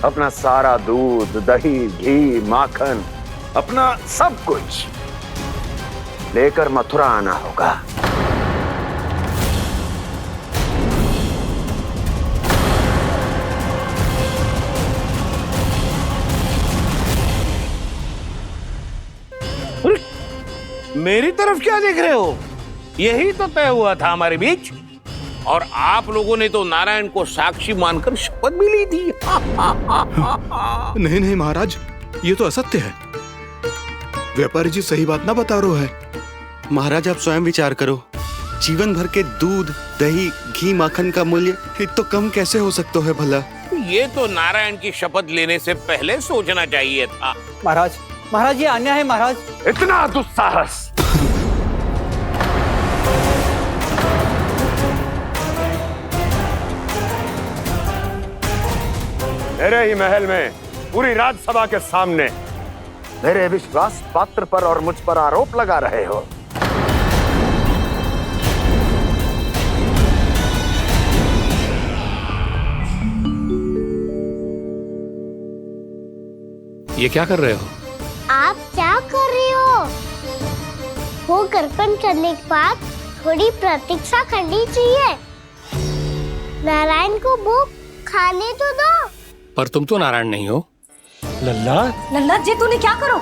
अपना सारा दूध, दही, घी, माखन, अपना सब कुछ लेकर मथुरा आना होगा। मेरी तरफ क्या देख रहे हो? यही तो तय हुआ था हमारे बीच, और आप लोगों ने तो नारायण को साक्षी मानकर शपथ भी ली थी। नहीं नहीं महाराज, ये तो असत्य है। व्यापारी जी सही बात ना बता रहे हैं। महाराज आप स्वयं विचार करो, जीवन भर के दूध, दही, घी, माखन का मूल्य तो कम कैसे हो सकता है भला? ये तो नारायण की शपथ लेने से पहले सोचना चाहिए था। महाराज, महाराज ये अन्याय है महाराज। इतना दुस्साहस! मेरे ही महल में पूरी राजसभा के सामने मेरे विश्वास पात्र पर और मुझ पर आरोप लगा रहे हो। ये क्या कर रहे हो? आप क्या कर रहे हो? वो कर्पण करने के बाद थोड़ी प्रतीक्षा करनी चाहिए। नारायण को भोग खाने तो दो। पर तुम तो नारायण नहीं हो। लल्ला, लल्ला जी तूने क्या करो?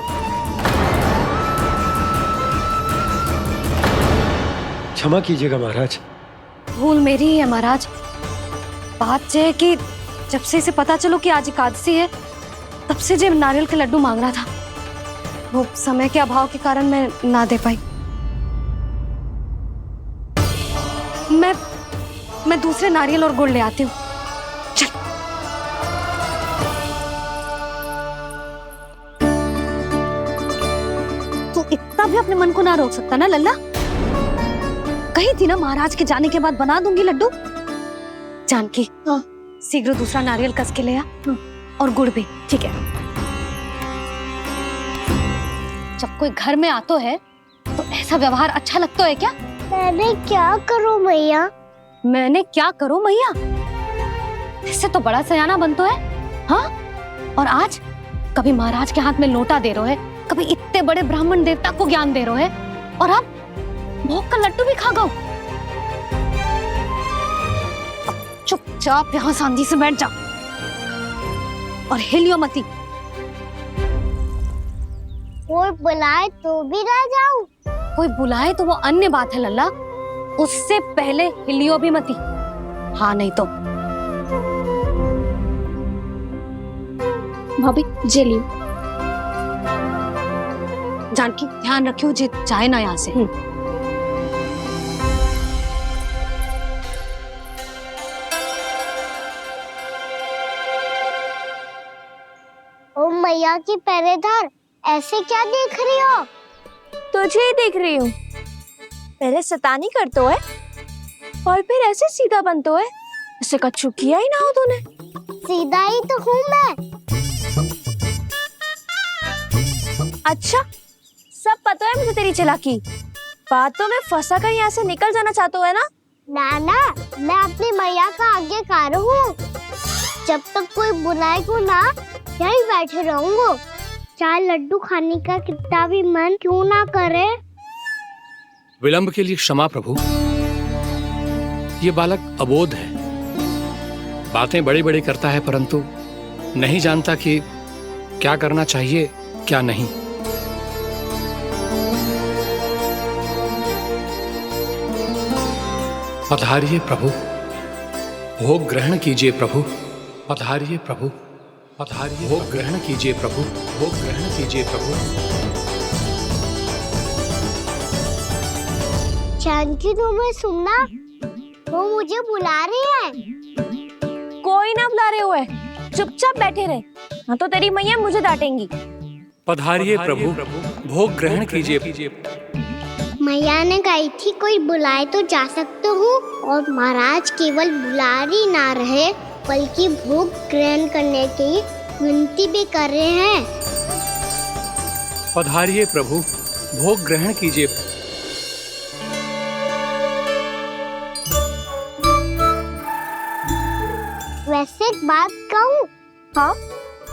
क्षमा कीजिएगा महाराज। भूल मेरी ही है महाराज। बात ये है कि जब से इसे पता चलो कि आज एकादशी है, तब से जो नारियल के लड्डू मांग रहा था, वो समय के अभाव के कारण मैं ना दे पाई। मैं दूसरे नारियल और गुड़ ले आती हूँ। चल। तू इतना भी अपने मन को ना रोक सकता ना लल्ला? कही थी ना महाराज के जाने के बाद बना दूंगी लड्डू। जानकी, शीघ्र दूसरा नारियल कस के ले आ, और गुड़ भी। ठीक है। जब कोई घर में आता है तो ऐसा व्यवहार अच्छा लगता है क्या? मैंने क्या करूं मैया? मैंने क्या करूं मैया? इससे तो बड़ा सयाना बनतो है। हाँ? और आज कभी महाराज के हाथ में लोटा दे रहे है, कभी इतने बड़े ब्राह्मण देवता को ज्ञान दे रहे है, और अब भोग का लड्डू भी खा गो। चुपचाप यहाँ शांति से बैठ जा और हिलियो मती। कोई बुलाए तो भी ना जाऊं? कोई बुलाए तो वो अन्य बात है लल्ला, उससे पहले हिलियो भी मती। हाँ नहीं तो। भाभी जे लियो। जानकी ध्यान रखियो जे जाए ना यहाँ से। ओ मैया की पहरेदार, ऐसे क्या देख रही हो? तुझे ही देख रही हूँ। पहले शैतानी करतो है और फिर ऐसे सीधा बनतो है। ऐसे कछु किया ही ना हो तूने। सीधा ही तो हूँ मैं। अच्छा, सब पता है मुझे तेरी चालाकी। बातों में फंसा कर यहाँ से निकल जाना चाहते है ना? नाना, मैं अपनी मैया का आज्ञाकार हूँ। जब तक कोई बुलाएगा ना, यहीं बैठे रहूंगा। चाहे लड्डू खाने का कितना भी मन क्यों ना करे। विलंब के लिए क्षमा प्रभु। ये बालक अबोध है, बातें बड़ी बड़ी करता है, परंतु नहीं जानता कि क्या करना चाहिए क्या नहीं। पधारिए प्रभु, भोग ग्रहण कीजिए प्रभु। पधारिए प्रभु, पधारिए। भोग ग्रहण कीजिए प्रभु, भोग ग्रहण कीजिए प्रभु। जानकी, तुम्हें सुनना? वो मुझे बुला रहे हैं। कोई ना बुला रहे हुए, चुपचाप बैठे रहे, हाँ तो तेरी मैया मुझे डांटेंगी। पधारिए प्रभु, भोग ग्रहण कीजिए। मैया ने कही थी कोई बुलाए तो जा सकते हूँ, और महाराज केवल बुला ही ना रहे बल्कि भोग ग्रहण करने की विनती भी कर रहे हैं। पधारिए प्रभु, भोग ग्रहण कीजिए। वैसे एक बात कहूँ? हाँ?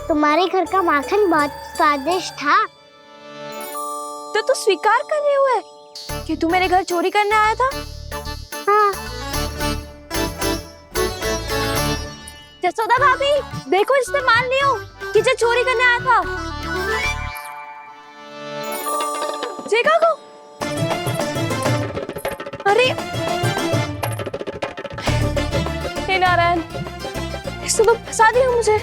तुम्हारे घर का माखन बहुत स्वादिष्ट था। तो तू स्वीकार कर रहे हुए कि तू मेरे घर चोरी करने आया था? हाँ। जसोदा भाभी, देखो इसने मान लियो कि जो चोरी करने आया था। देखा को? अरे हे नारायण, इसने तो फंसा दिया मुझे।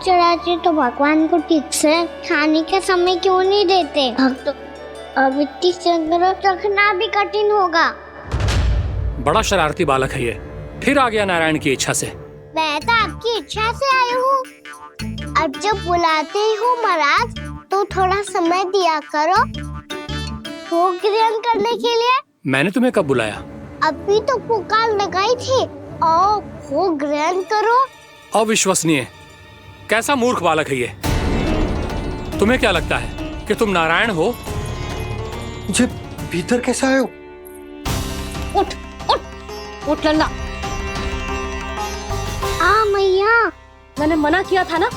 चढ़ाते तो भगवान को ठीक से खाने का समय क्यों नहीं देते? भक्त अब इतनी संग्रह रखना भी कठिन होगा। बड़ा शरारती बालक है ये, फिर आ गया नारायण की इच्छा से। मैं तो आपकी इच्छा से आई हूँ। अब जब बुलाते हो महाराज तो थोड़ा समय दिया करो भोग ग्रहण करने के लिए। मैंने तुम्हें कब बुलाया? अभी तो पुकार लगाई थी और भोग ग्रहण करो। अविश्वसनीय, कैसा मूर्ख बालक है ये। तुम्हें क्या लगता है कि तुम नारायण हो? मुझे भीतर कैसे आए हो? उठ उठ उठ लल्ला। मैया, मैंने मना किया था ना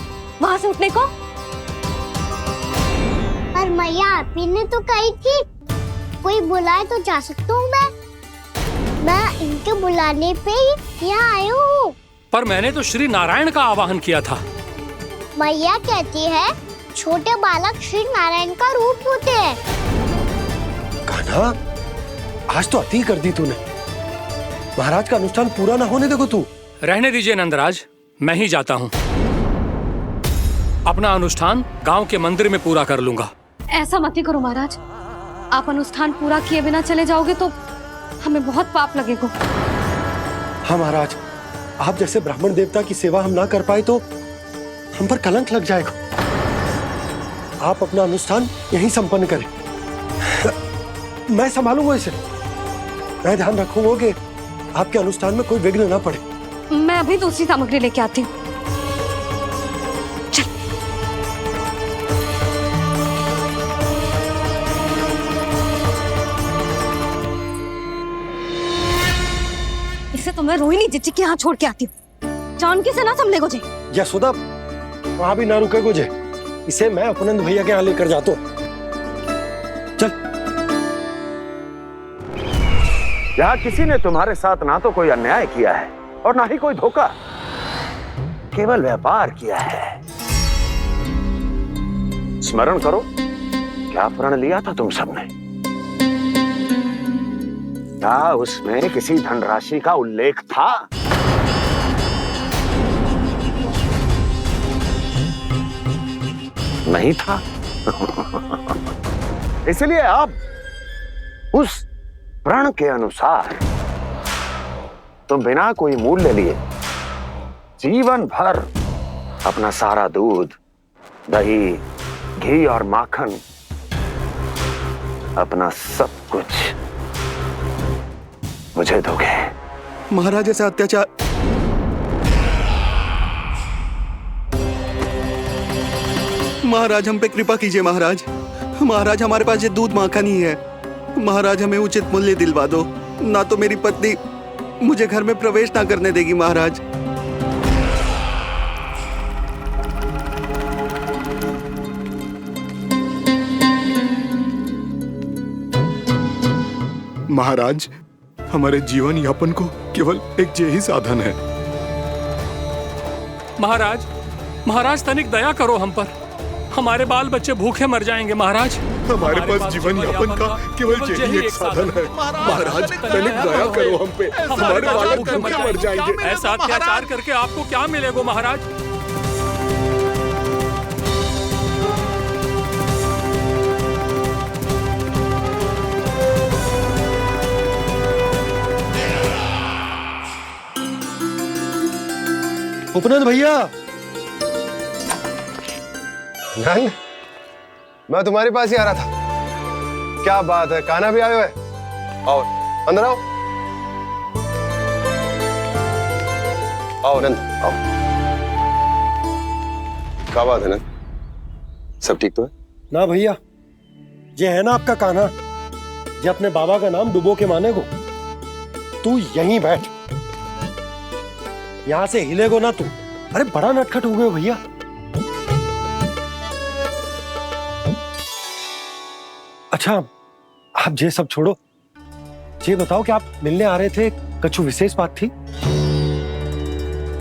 वहाँ से उठने को। पर मैया आप ही ने तो कही थी कोई बुलाए तो जा सकता हूँ मैं इनके बुलाने पे ही यहाँ आई हूँ। पर मैंने तो श्री नारायण का आवाहन किया था। मैया कहती है छोटे बालक श्री नारायण का रूप होते हैं। कान्हा, आज तो अति कर दी तूने। महाराज का अनुष्ठान पूरा ना होने देखो तू। रहने दीजिए नंदराज, मैं ही जाता हूँ। अपना अनुष्ठान गांव के मंदिर में पूरा कर लूंगा। ऐसा मत ही करो महाराज, आप अनुष्ठान पूरा किए बिना चले जाओगे तो हमें बहुत पाप लगेगा। हाँ महाराज, आप जैसे ब्राह्मण देवता की सेवा हम ना कर पाए तो हम पर कलंक लग जाएगा। आप अपना अनुष्ठान यहीं संपन्न करें, मैं संभालूंगा इसे। मैं ध्यान रखूंगा कि आपके अनुष्ठान में कोई विघ्न ना पड़े। मैं अभी दूसरी सामग्री लेके आती हूँ। इसे तो मैं रोहिणी जीजी के यहाँ छोड़ के आती हूँ। जानकी से ना संभले गुजे। यशोदा, वहां भी ना रुके गुजे। इसे मैं अपनंद भैया के यहाँ लेकर जाता हूँ। चल। यहाँ किसी ने तुम्हारे साथ ना तो कोई अन्याय किया है और ना ही कोई धोखा, केवल व्यापार किया है। स्मरण करो, क्या प्रण लिया था तुम सबने? क्या उसमें किसी धनराशि का उल्लेख था? नहीं था। इसलिए अब उस प्रण के अनुसार तुम बिना कोई मूल्य लिए जीवन भर अपना सारा दूध, दही, घी और माखन, अपना सब कुछ मुझे दोगे। महाराज ऐसा अत्याचार। महाराज हम पे कृपा कीजिए। महाराज, महाराज हमारे पास ये दूध माखन ही है। महाराज हमें उचित मूल्य दिलवा दो, ना तो मेरी पत्नी मुझे घर में प्रवेश ना करने देगी। महाराज महाराज, हमारे जीवन यापन को केवल एक यही साधन है। महाराज, महाराज तनिक दया करो हम पर। हमारे बाल बच्चे भूखे मर जाएंगे महाराज। हमारे पास जीवन यापन का केवल यही एक साधन है। महाराज तनिक दया करो हम पे, हमारे बालक भूखे मर जाएंगे। ऐसा अत्याचार करके आपको क्या मिलेगा महाराज? उपनंद भैया। नंद, मैं तुम्हारे पास ही आ रहा था। क्या बात है, कान्हा भी आए हुए? आओ अंदर आओ। आओ नंद आओ। क्या बात है नंद, सब ठीक तो है? ना भैया, ये है ना आपका कान्हा, ये अपने बाबा का नाम डुबो के माने को। तू यहीं बैठ, यहां से हिलेगो ना तू। अरे बड़ा नटखट हो गए भैया। अच्छा, आप ये सब छोड़ो, ये बताओ कि आप मिलने आ रहे थे, कछु विशेष बात थी?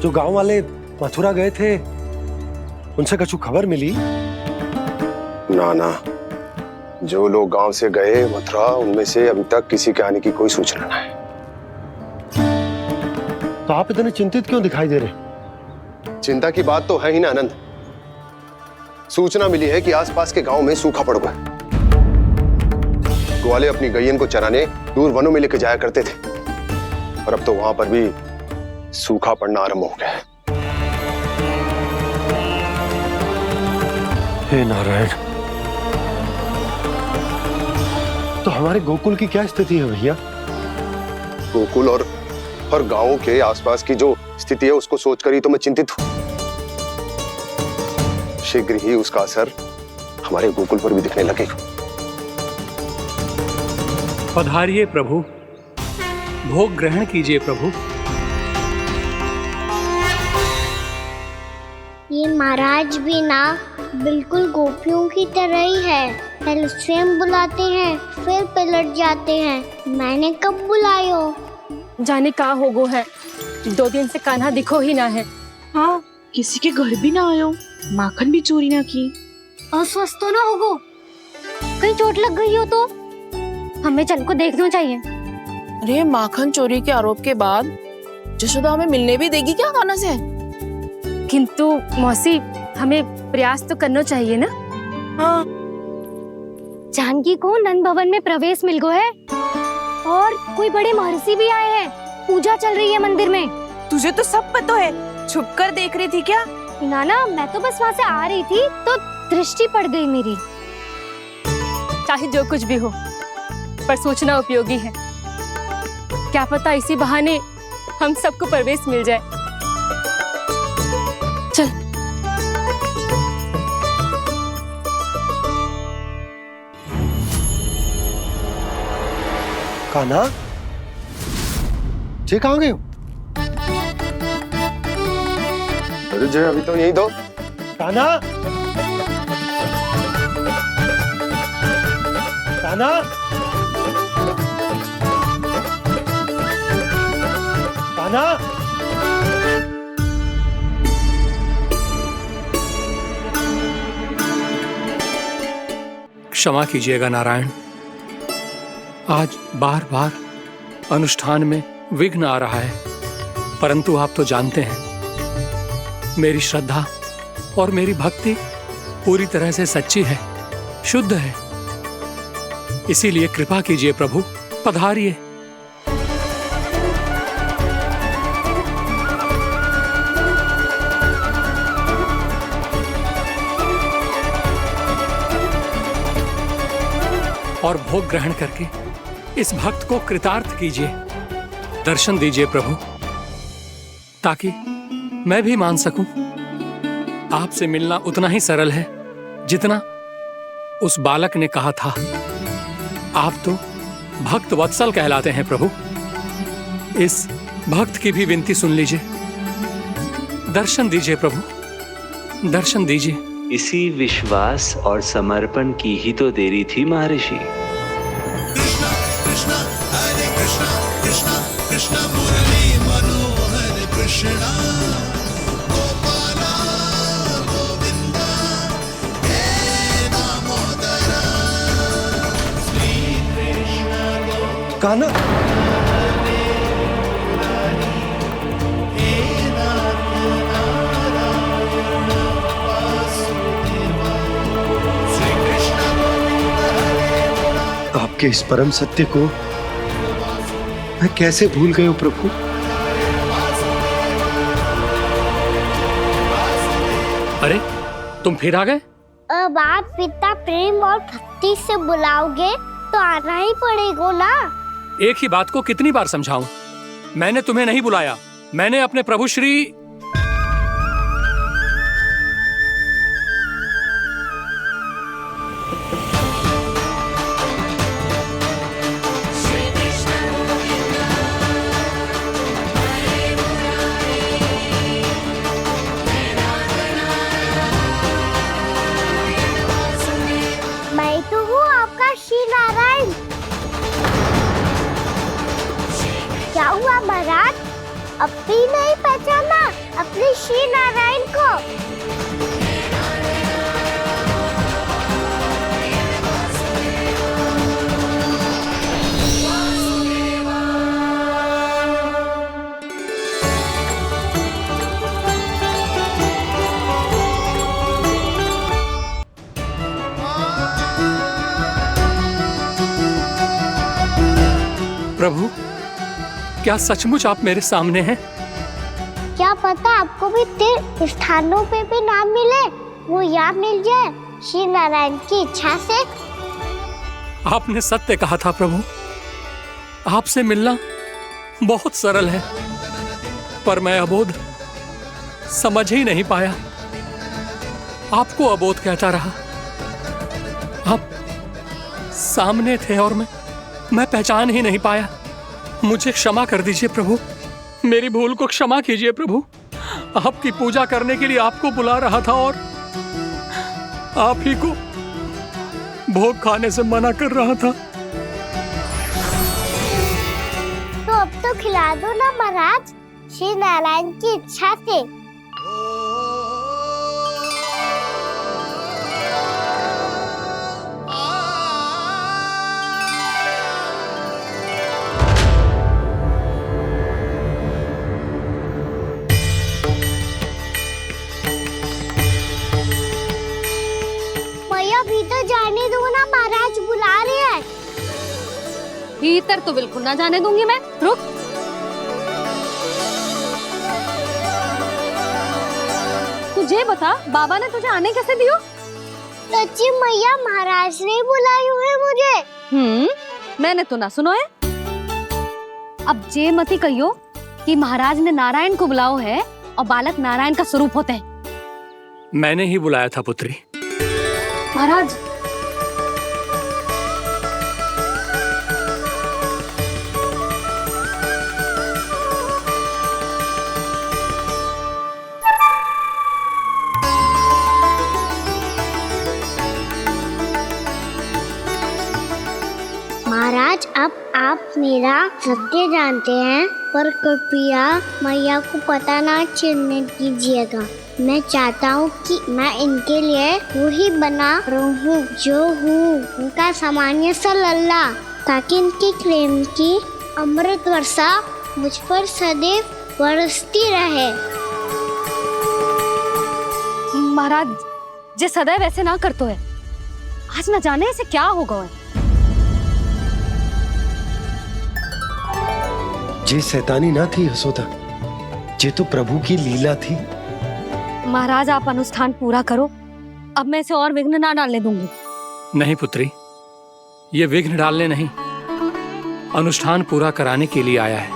जो गांव वाले मथुरा गए थे, उनसे कछु खबर मिली? ना ना, जो लोग गांव से गए मथुरा, उनमें से अभी तक किसी के आने की कोई सूचना नहीं है। तो आप इतने चिंतित क्यों दिखाई दे रहे? चिंता की बात तो है ही ना आनंद। सूचना मिली है कि आसपास के गांव में सूखा पड़ गया। ग्वाले अपनी गैयन को चराने दूर वनों में लेके जाया करते थे, और अब तो वहां पर भी सूखा पड़ना आरंभ हो गया है। हे नारायण, तो हमारे गोकुल की क्या स्थिति है भैया? गोकुल और गांवों के आसपास की जो स्थिति है उसको सोचकर ही तो मैं चिंतित हूं। शीघ्र ही उसका असर हमारे गोकुल पर भी दिखने लगेगा। पधारिए प्रभु, भोग ग्रहण कीजिए प्रभु। ये महाराज भी ना बिल्कुल गोपियों की तरह ही है। पहले स्वयं बुलाते हैं, फिर पलट जाते हैं। मैंने कब बुलाए हो? जाने कहाँ होगो है, 2 दिन से कान्हा दिखो ही ना है। हाँ, किसी के घर भी ना आयो, माखन भी चोरी ना की। अस्वस्थ तो ना होगो, कहीं चोट लग गई हो तो हमें चल को देखना चाहिए। अरे माखन चोरी के आरोप के बाद जशोदा हमें मिलने भी देगी क्या कान्हा से? किंतु मौसी, हमें प्रयास तो करना चाहिए ना। हाँ। जानकी को नंद भवन में प्रवेश मिल गो है और कोई बड़े महर्षि भी आए हैं। पूजा चल रही है मंदिर में। तुझे तो सब पता है, छुप कर देख रही थी क्या? ना, मैं तो बस वहाँ से आ रही थी तो दृष्टि पड़ गई मेरी। चाहे जो कुछ भी हो, पर सूचना उपयोगी है। क्या पता इसी बहाने हम सबको प्रवेश मिल जाए। चल। कान्हा, जी कहाँ गए हो? अरे जय, अभी तो यही दो। कान्हा, कान्हा, कान्हा। क्षमा कीजिएगा नारायण, आज बार बार अनुष्ठान में विघ्न आ रहा है, परंतु आप तो जानते हैं मेरी श्रद्धा और मेरी भक्ति पूरी तरह से सच्ची है, शुद्ध है। इसीलिए कृपा कीजिए प्रभु, पधारिए। और भोग ग्रहण करके इस भक्त को कृतार्थ कीजिए। दर्शन दीजिए प्रभु, ताकि मैं भी मान सकूं आपसे मिलना उतना ही सरल है जितना उस बालक ने कहा था। आप तो भक्त वत्सल कहलाते हैं प्रभु। इस भक्त की भी विनती सुन लीजिए। दर्शन दीजिए प्रभु, दर्शन दीजिए। इसी विश्वास और समर्पण की ही तो देरी थी महर्षि। कृष्ण मुरली मनोहर कृष्णा गोपाला गोविंदा हे दामोदरा श्री कृष्ण। कान्हा, आपके इस परम सत्य को मैं कैसे भूल गया प्रभु? अरे तुम फिर आ गए? अब आप इतना प्रेम और भक्ति से बुलाओगे तो आना ही पड़ेगा ना। एक ही बात को कितनी बार समझाऊं? मैंने तुम्हें नहीं बुलाया, मैंने अपने प्रभु श्री मैं तो हूँ आपका श्री नारायण। क्या हुआ महाराज, अब भी नहीं पहचाना अपने श्री नारायण को? प्रभु, क्या सचमुच आप मेरे सामने हैं? क्या पता आपको भी तीर्थ स्थानों पे भी नाम मिले, वो यहाँ मिल जाए श्री नारायण की इच्छा से। आपने सत्य कहा था प्रभु, आपसे मिलना बहुत सरल है, पर मैं अबोध समझ ही नहीं पाया। आपको अबोध कहता रहा। आप सामने थे और मैं पहचान ही नहीं पाया। मुझे क्षमा कर दीजिए प्रभु, मेरी भूल को क्षमा कीजिए प्रभु। आपकी पूजा करने के लिए आपको बुला रहा था और आप ही को भोग खाने से मना कर रहा था। तो अब तो खिला दो ना महाराज, श्री नारायण की इच्छा से। भीतर जाने दो ना, महाराज बुला रहे हैं। भीतर तो बिल्कुल ना जाने दूंगी मैं। रुक। तुझे बता, बाबा ने तुझे आने कैसे दियो? सच्ची मैया, महाराज ने बुलाई हुई मुझे। मैंने तो ना सुनो है। अब जे मती कहियो कि महाराज ने नारायण को बुलाओ है और बालक नारायण का स्वरूप होते हैं। मैंने ही बुलाया था पुत्री। महाराज, महाराज, अब आप मेरा सत्य जानते हैं, पर कृपया मैया को पता ना चलने दीजिएगा। मैं चाहता हूँ कि मैं इनके लिए वही बना रहूँ जो हूँ, उनका सामान्य सा लल्ला, ताकि इनके प्रेम की अमृत वर्षा मुझ पर सदैव बरसती रहे। महाराज, जे सदैव ऐसे ना करतो है, आज न जाने इसे क्या होगा है। जे शैतानी ना थी यशोदा, जे तो प्रभु की लीला थी। महाराज, आप अनुष्ठान पूरा करो, अब मैं इसे और विघ्न ना डालने दूंगी। नहीं पुत्री, ये विघ्न डालने नहीं, अनुष्ठान पूरा कराने के लिए आया है।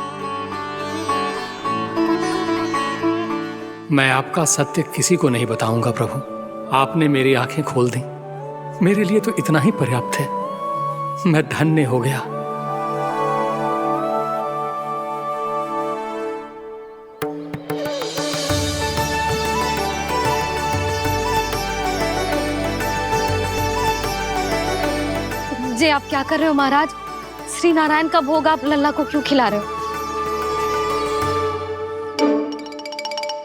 मैं आपका सत्य किसी को नहीं बताऊंगा प्रभु। आपने मेरी आंखें खोल दी, मेरे लिए तो इतना ही पर्याप्त है। मैं धन्य हो गया। जे आप क्या कर रहे हो महाराज? श्री नारायण का भोग आप लल्ला को क्यों खिला रहे हो?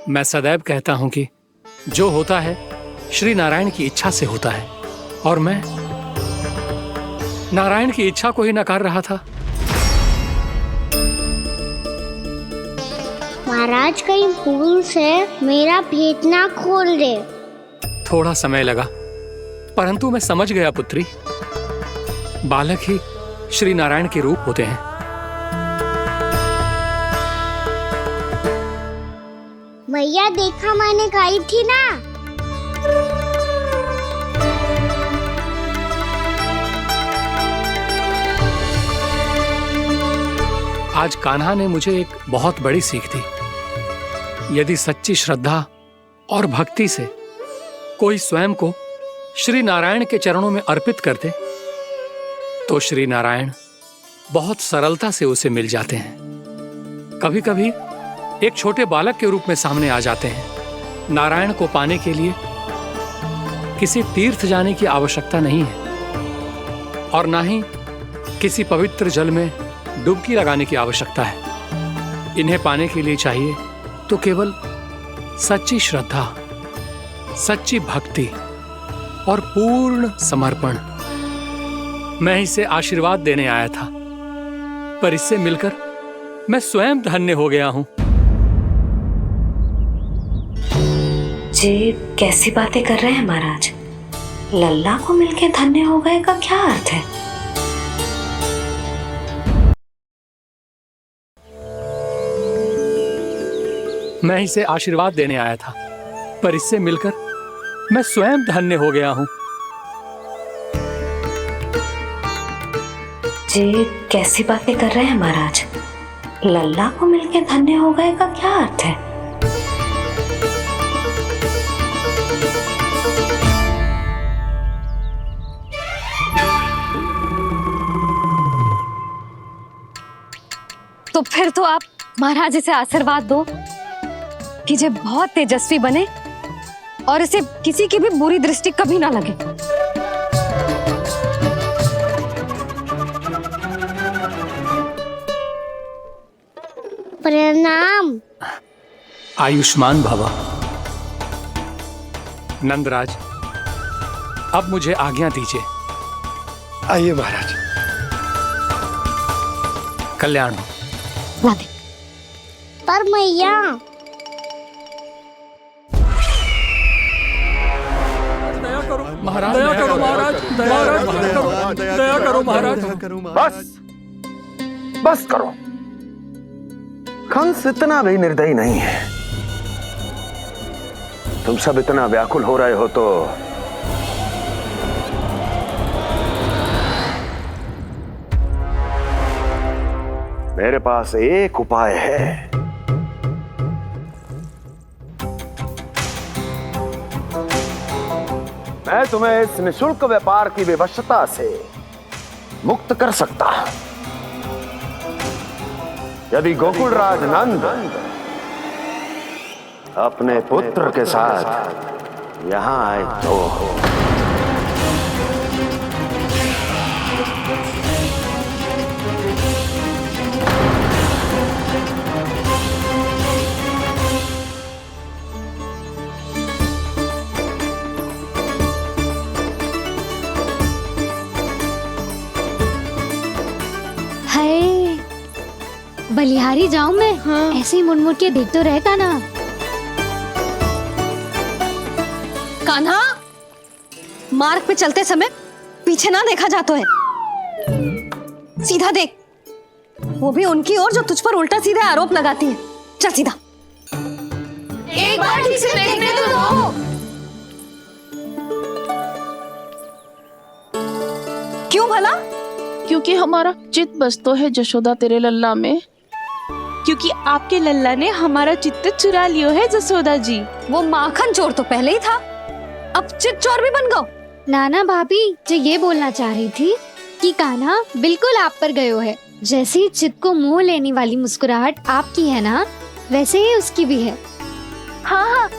मैं सदैव कहता हूं कि जो होता है श्री नारायण की इच्छा से होता है, और मैं नारायण की इच्छा को ही नकार रहा था। महाराज, कहीं भूल से मेरा भेद ना खोल दे। थोड़ा समय लगा, परंतु मैं समझ गया पुत्री। बालक ही श्री नारायण के रूप होते हैं। मैया, देखा मैंने कही थी ना। आज कान्हा ने मुझे एक बहुत बड़ी सीख दी। यदि सच्ची श्रद्धा और भक्ति से कोई स्वयं को श्री नारायण के चरणों में अर्पित कर दे, तो श्री नारायण बहुत सरलता से उसे मिल जाते हैं। कभी कभी एक छोटे बालक के रूप में सामने आ जाते हैं। नारायण को पाने के लिए किसी तीर्थ जाने की आवश्यकता नहीं है, और ना ही किसी पवित्र जल में डुबकी लगाने की आवश्यकता है। इन्हें पाने के लिए चाहिए तो केवल सच्ची श्रद्धा, सच्ची भक्ति और पूर्ण समर्पण। मैं इसे आशीर्वाद देने आया था, पर इससे मिलकर मैं स्वयं धन्य हो गया हूं। जी कैसी बातें कर रहे हैं महाराज? लल्ला को मिलके धन्य हो गए का क्या अर्थ है? मैं इसे आशीर्वाद देने आया था, पर इससे मिलकर मैं स्वयं धन्य हो गया हूँ। ये कैसी बातें कर रहे हैं महाराज? लल्ला को मिलके धन्य हो गए का क्या अर्थ है? तो फिर तो आप महाराज इसे आशीर्वाद दो कि ये बहुत तेजस्वी बने और इसे किसी की भी बुरी दृष्टि कभी ना लगे। प्रणाम। आयुष्मान भवा। नंदराज, अब मुझे आज्ञा दीजिए। आइए महाराज। कल्याण हो। पर मैया महाराज, दया करो महाराज, दया करो महाराज। बस करो। कंस इतना भी निर्दयी नहीं है। तुम सब इतना व्याकुल हो रहे हो तो मेरे पास एक उपाय है। मैं तुम्हें इस निशुल्क व्यापार की विवशता से मुक्त कर सकता। यदि गोकुलराज नंद अपने पुत्र के साथ यहां आए तो बलिहारी जाऊं मैं? हाँ। ऐसे ही मुड़ मुड़ के देख तो रहे कान्हा। कान्हा, मार्ग पे चलते समय पीछे ना देखा जाता है, सीधा देख। वो भी उनकी ओर जो तुझ पर उल्टा सीधा आरोप लगाती है। चल सीधा। एक बार ठीक से देखने तो दो। क्यों भला? क्योंकि हमारा चित्त बसतो है जशोदा तेरे लल्ला में। क्योंकि आपके लल्ला ने हमारा चित्त चुरा लियो है जसोदा जी। वो माखन चोर तो पहले ही था, अब चित्त चोर भी बन गो। नाना भाभी जो ये बोलना चाह रही थी कि कान्हा बिल्कुल आप पर गयो है। जैसे ही चित्त को मोह लेने वाली मुस्कुराहट आपकी है ना, वैसे ही उसकी भी है। हाँ हाँ,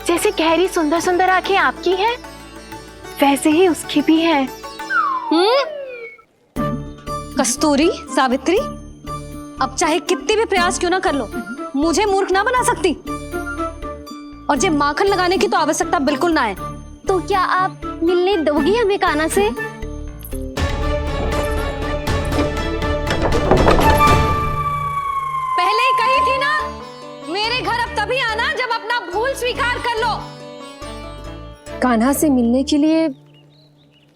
जैसे गहरी सुंदर सुंदर आंखें आपकी हैं, वैसे ही उसकी भी है। कस्तूरी, सावित्री, अब चाहे कितने भी प्रयास क्यों ना कर लो, मुझे मूर्ख ना बना सकती। और जब माखन लगाने की तो आवश्यकता बिल्कुल ना है। तो क्या आप मिलने दोगी हमें कान्हा से? पहले ही कही थी ना, मेरे घर अब तभी आना जब अपना भूल स्वीकार कर लो। कान्हा से मिलने के लिए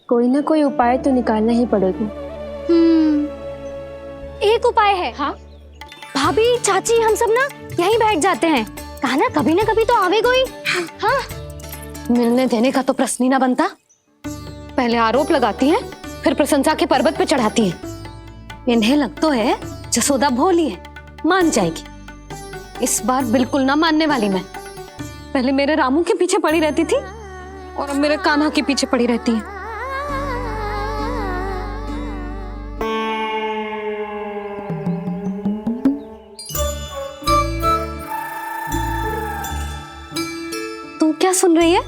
कोई ना कोई उपाय तो निकालना ही पड़ेगा। एक उपाय है। हाँ? भाभी, चाची, हम सब ना यहीं बैठ जाते हैं। कान्हा कभी ना कभी तो आवेगा ही। हाँ? मिलने देने का तो प्रश्न ही ना बनता। पहले आरोप लगाती हैं, फिर प्रशंसा के पर्वत पे चढ़ाती हैं। इन्हें लग तो है जसोदा भोली है, मान जाएगी। इस बार बिल्कुल ना मानने वाली मैं। पहले मेरे रामू के पीछे पड़ी रहती थी और अब मेरे कान्हा के पीछे पड़ी रहती है। क्या सुन रही है?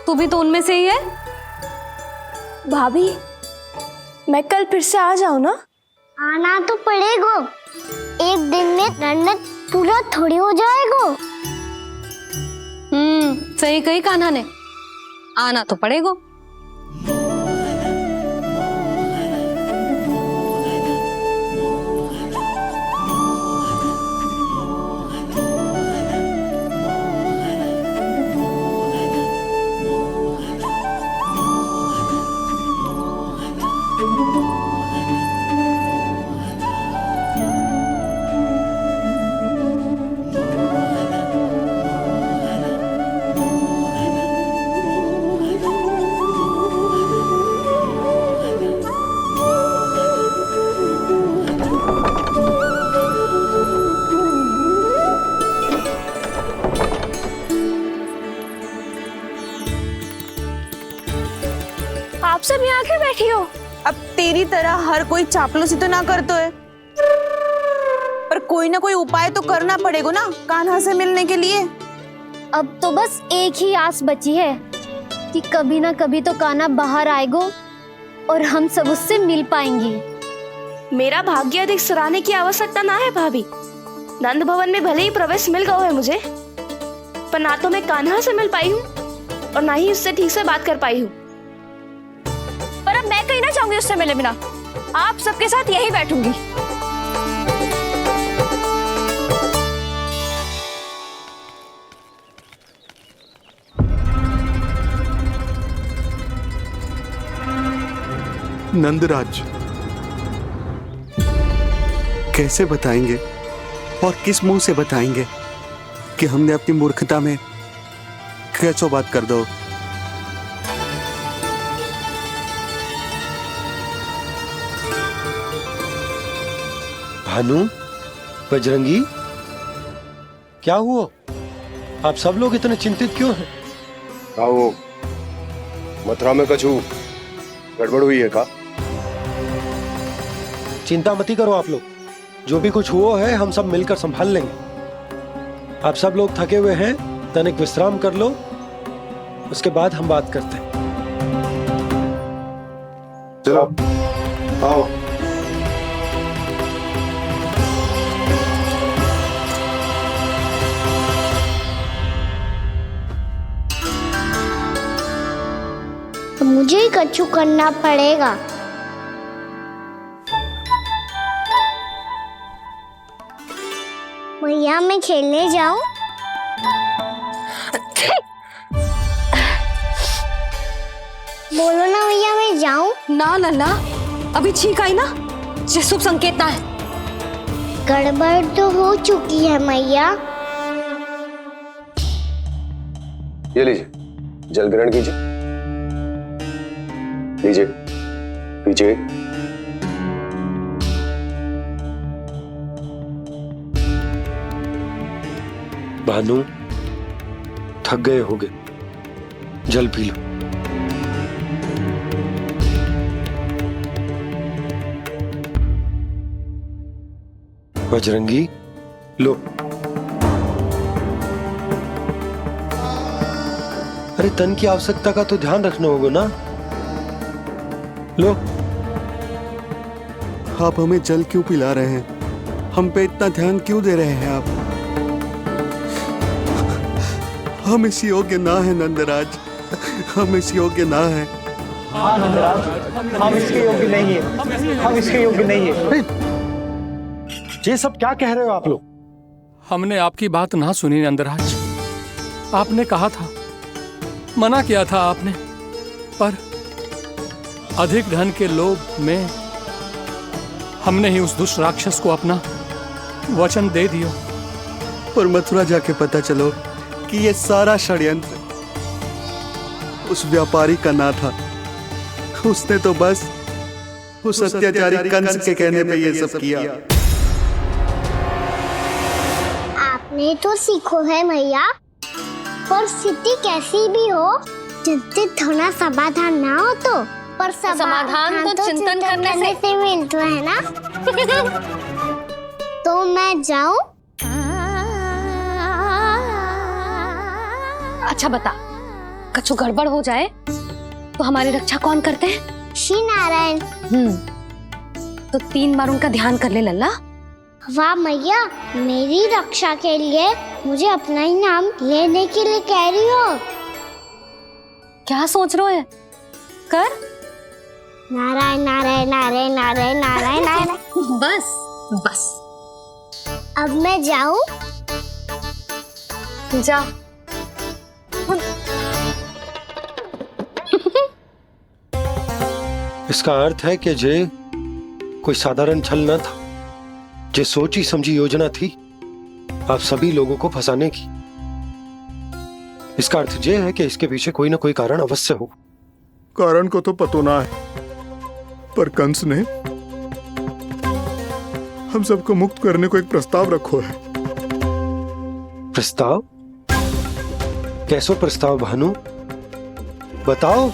तू भी तो उनमें से ही है। भाभी, मैं कल फिर से आ जाऊं ना? आना तो पड़ेगा। एक दिन में रन्नत पूरा थोड़ी हो जाएगा। सही कही कान्हा ने, आना तो पड़ेगा। आके बैठी हो? अब तेरी तरह हर कोई चापलूसी तो ना करतो है, पर कोई ना कोई उपाय तो करना पड़ेगा ना कान्हा से मिलने के लिए। अब तो बस एक ही आस बची है कि कभी ना कभी तो कान्हा बाहर आएगो और हम सब उससे मिल पाएंगे। मेरा भाग्य अधिक सराहने की आवश्यकता ना है भाभी। नंद भवन में भले ही प्रवेश मिल गया है मुझे, पर ना तो मैं कान्हा से मिल पाई हूँ और ना ही उससे ठीक से बात कर पाई हूँ। पर अब मैं कहीं ना जाऊंगी उससे मिले बिना, आप सबके साथ यही बैठूंगी। नंदराज, कैसे बताएंगे और किस मुंह से बताएंगे कि हमने अपनी मूर्खता में कैसो बात कर दो। भानु, बजरंगी, क्या हुआ? आप सब लोग इतने चिंतित क्यों हैं? आओ, मथुरा में कछु गड़बड़ हुई है का? चिंता मती करो आप लोग, जो भी कुछ हुआ है हम सब मिलकर संभाल लेंगे। आप सब लोग थके हुए हैं, तनिक विश्राम कर लो, उसके बाद हम बात करते हैं। चलो आओ। तो मुझे ही कछु करना पड़ेगा। भैया मैं खेलने जाऊं? बोलो ना भैया मैं जाऊं? ना लल्ला, अभी छींक आई ना, ये शुभ संकेत ना है। गड़बड़ तो हो चुकी है मैया। ये लीजिए, जल ग्रहण कीजिए। लीजिए, पीजिए। भानु, थक गए होगे, जल पी लो। बजरंगी, लो। अरे तन की आवश्यकता का तो ध्यान रखना होगा ना, लो। आप हमें जल क्यों पिला रहे हैं? हम पे इतना ध्यान क्यों दे रहे हैं आप? हम इस योग्य ना है नंदराज, हम इस योग्य ना है। हाँ नंदराज, हम इसके योग्य नहीं है, हम इसके योग्य नहीं है। ये सब क्या कह रहे हो आप लोग? हमने आपकी बात ना सुनी नंदराज। आपने कहा था, मना किया था आपने, पर अधिक धन के लोभ में हमने ही उस दुष्ट राक्षस को अपना वचन दे दिया। पर मथुरा जाके पता चलो कि ये सारा षड्यंत्र उस व्यापारी का ना था। उसने तो बस उस अत्याचारी कंस के कहने पे ये सब किया। आपने तो सीखो है भैया, पर स्थिति कैसी भी हो, चिंतित होना समाधान ना हो तो, पर समाधान तो चिंतन करने से मिलता है ना। तो मैं जाऊं? अच्छा बता, कछु गड़बड़ हो जाए तो हमारी रक्षा कौन करते हैं? श्री नारायण। तो 3 बार उनका ध्यान कर ले लल्ला। वाह मैया, मेरी रक्षा के लिए मुझे अपना ही नाम लेने के लिए कह रही हो? क्या सोच रहे हो? कर नारायण नारायण नारायण नारायण नारायण नारायण। बस बस, अब मैं जाऊं? जा। इसका अर्थ है कि जे कोई साधारण छल न था, जे सोची समझी योजना थी आप सभी लोगों को फंसाने की। इसका अर्थ ये है कि इसके पीछे कोई ना कोई कारण अवश्य हो। कारण को तो पतो ना है, पर कंस ने हम सबको मुक्त करने को एक प्रस्ताव रखो है। प्रस्ताव? कैसो प्रस्ताव भानु, बताओ।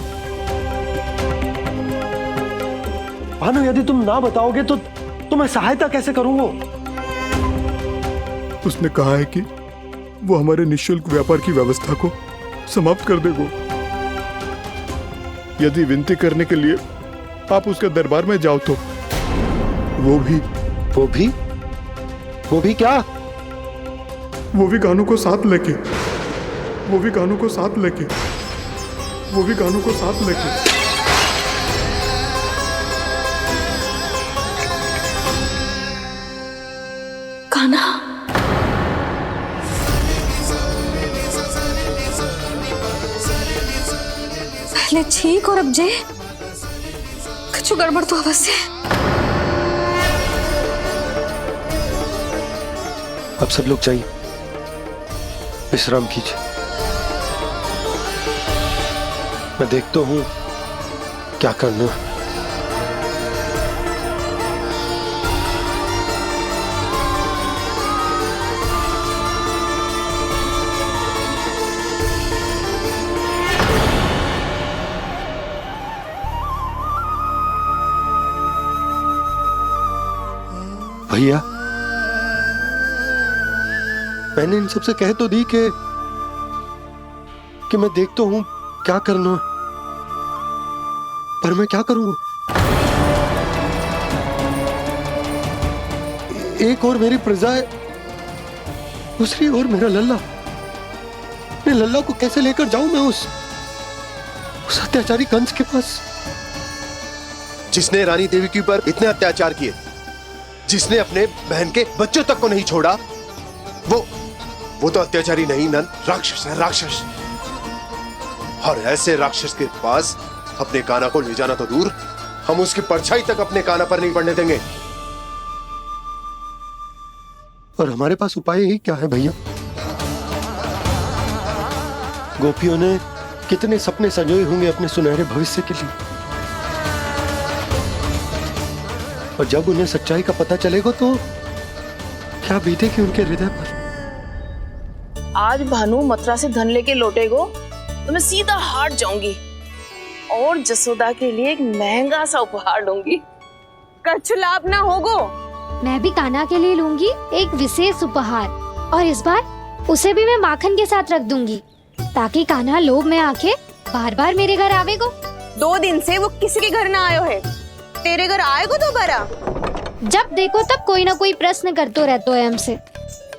भानु, यदि तुम ना बताओगे तो मैं सहायता कैसे करूंगा? उसने कहा है कि वो हमारे निःशुल्क व्यापार की व्यवस्था को समाप्त कर देगा। यदि विनती करने के लिए आप उसके दरबार में जाओ तो वो भी क्या? वो भी कानों को साथ लेके कान्हा, पहले ठीक और अब जे कुछ गड़बड़ तो अवश्य। अब सब लोग जाइए, विश्राम कीजिए। मैं देखता हूं क्या करना है। भैया, मैंने इन सबसे कह तो दी कि मैं देखता हूं क्या करना है, पर मैं क्या करूंगा? एक और मेरी प्रजा है, दूसरी ओर मेरा लल्ला। मैं लल्ला को कैसे लेकर जाऊं मैं उस अत्याचारी कंस के पास? जिसने रानी देवी के ऊपर इतने अत्याचार किए, जिसने अपने बहन के बच्चों तक को नहीं छोड़ा, वो तो अत्याचारी नहीं नन, राक्षस है, राक्षस। और ऐसे राक्षस के पास अपने कान्हा को ले जाना तो दूर, हम उसकी परछाई तक अपने कान्हा पर नहीं पड़ने देंगे। और हमारे पास उपाय ही क्या है भैया? गोपियों ने कितने सपने संजोए होंगे अपने सुनहरे भविष्य के लिए, और जब उन्हें सच्चाई का पता चलेगा तो क्या बीतेगी उनके हृदय पर? आज भानु मथुरा से धन लेके लौटेगो तो मैं सीधा हाट जाऊंगी और जसोदा के लिए एक महंगा सा उपहार लूंगी। कछु लाभ ना होगो। मैं भी कान्हा के लिए लूंगी एक विशेष उपहार, और इस बार उसे भी मैं माखन के साथ रख दूंगी, ताकि कान्हा लोभ में आके बार बार मेरे घर आवेगो। 2 दिन से वो किसी के घर ना आयो है, तेरे घर आएगो दोबारा? जब देखो तब कोई ना कोई प्रश्न करते रहते है हमसे,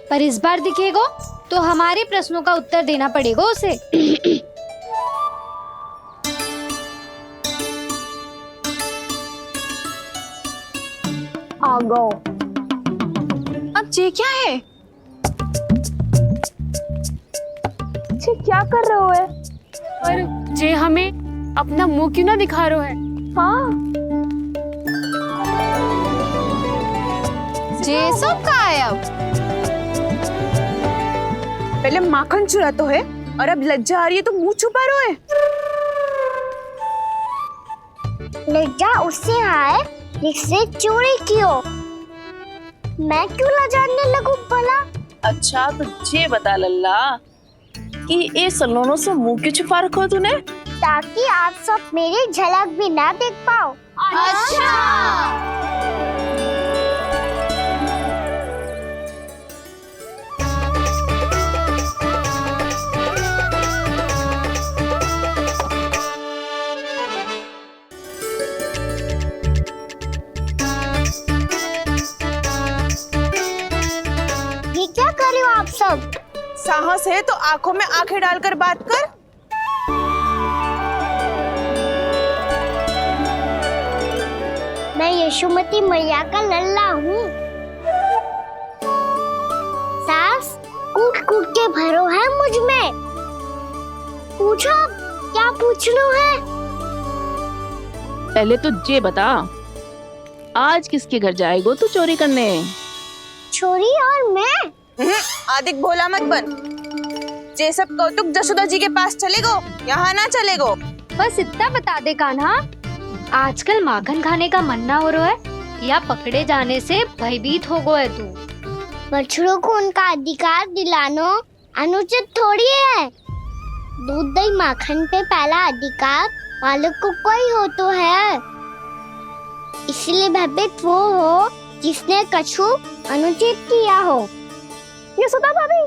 पर इस बार दिखेगो तो हमारे प्रश्नों का उत्तर देना पड़ेगा उसे। आ गो। अब जे क्या है? जे क्या कर रहे हो है? पर जे हमें अपना मुंह क्यों ना दिखा रहे है? हाँ, जे सब का है अब? पहले माखन चुरा तो है, और अब लज्जा आ रही है तो मुंह छुपा रहे है। लज्जा उससे आए जिससे चोरी कियो। मैं क्यों लजाने लगूं भला? अच्छा तो ये बता लल्ला कि ये सलोनों से मुंह क्यों छुपा रखो तूने? ताकि आप सब मेरी झलक भी ना देख पाओ। अच्छा। ये क्या कर रहे हो आप सब? साहस है तो आंखों में आंखें डालकर बात कर। मैं यशोमती मैया का लल्ला हूँ। सास कूट कूट के भरो है मुझ में। पूछो क्या पूछना है? पहले तो ये बता, आज किसके घर जाएगो तू चोरी करने? छोरी और मैं? आदिक भोला मत बन। जे सब कौतुक जशोदा जी के पास चलेगो, यहाँ ना चलेगो। बस इतना बता दे कान्हा, आजकल माखन खाने का मन ना हो रहा है या पकड़े जाने से भयभीत हो गए तू? बछड़ों को उनका अधिकार दिलाना अनुचित थोड़ी है। दूध दही माखन पे पहला अधिकार मालिक को कोई हो तो है। इसलिए भयभीत वो हो जिसने कछु अनुचित किया हो। यशोदा भाभी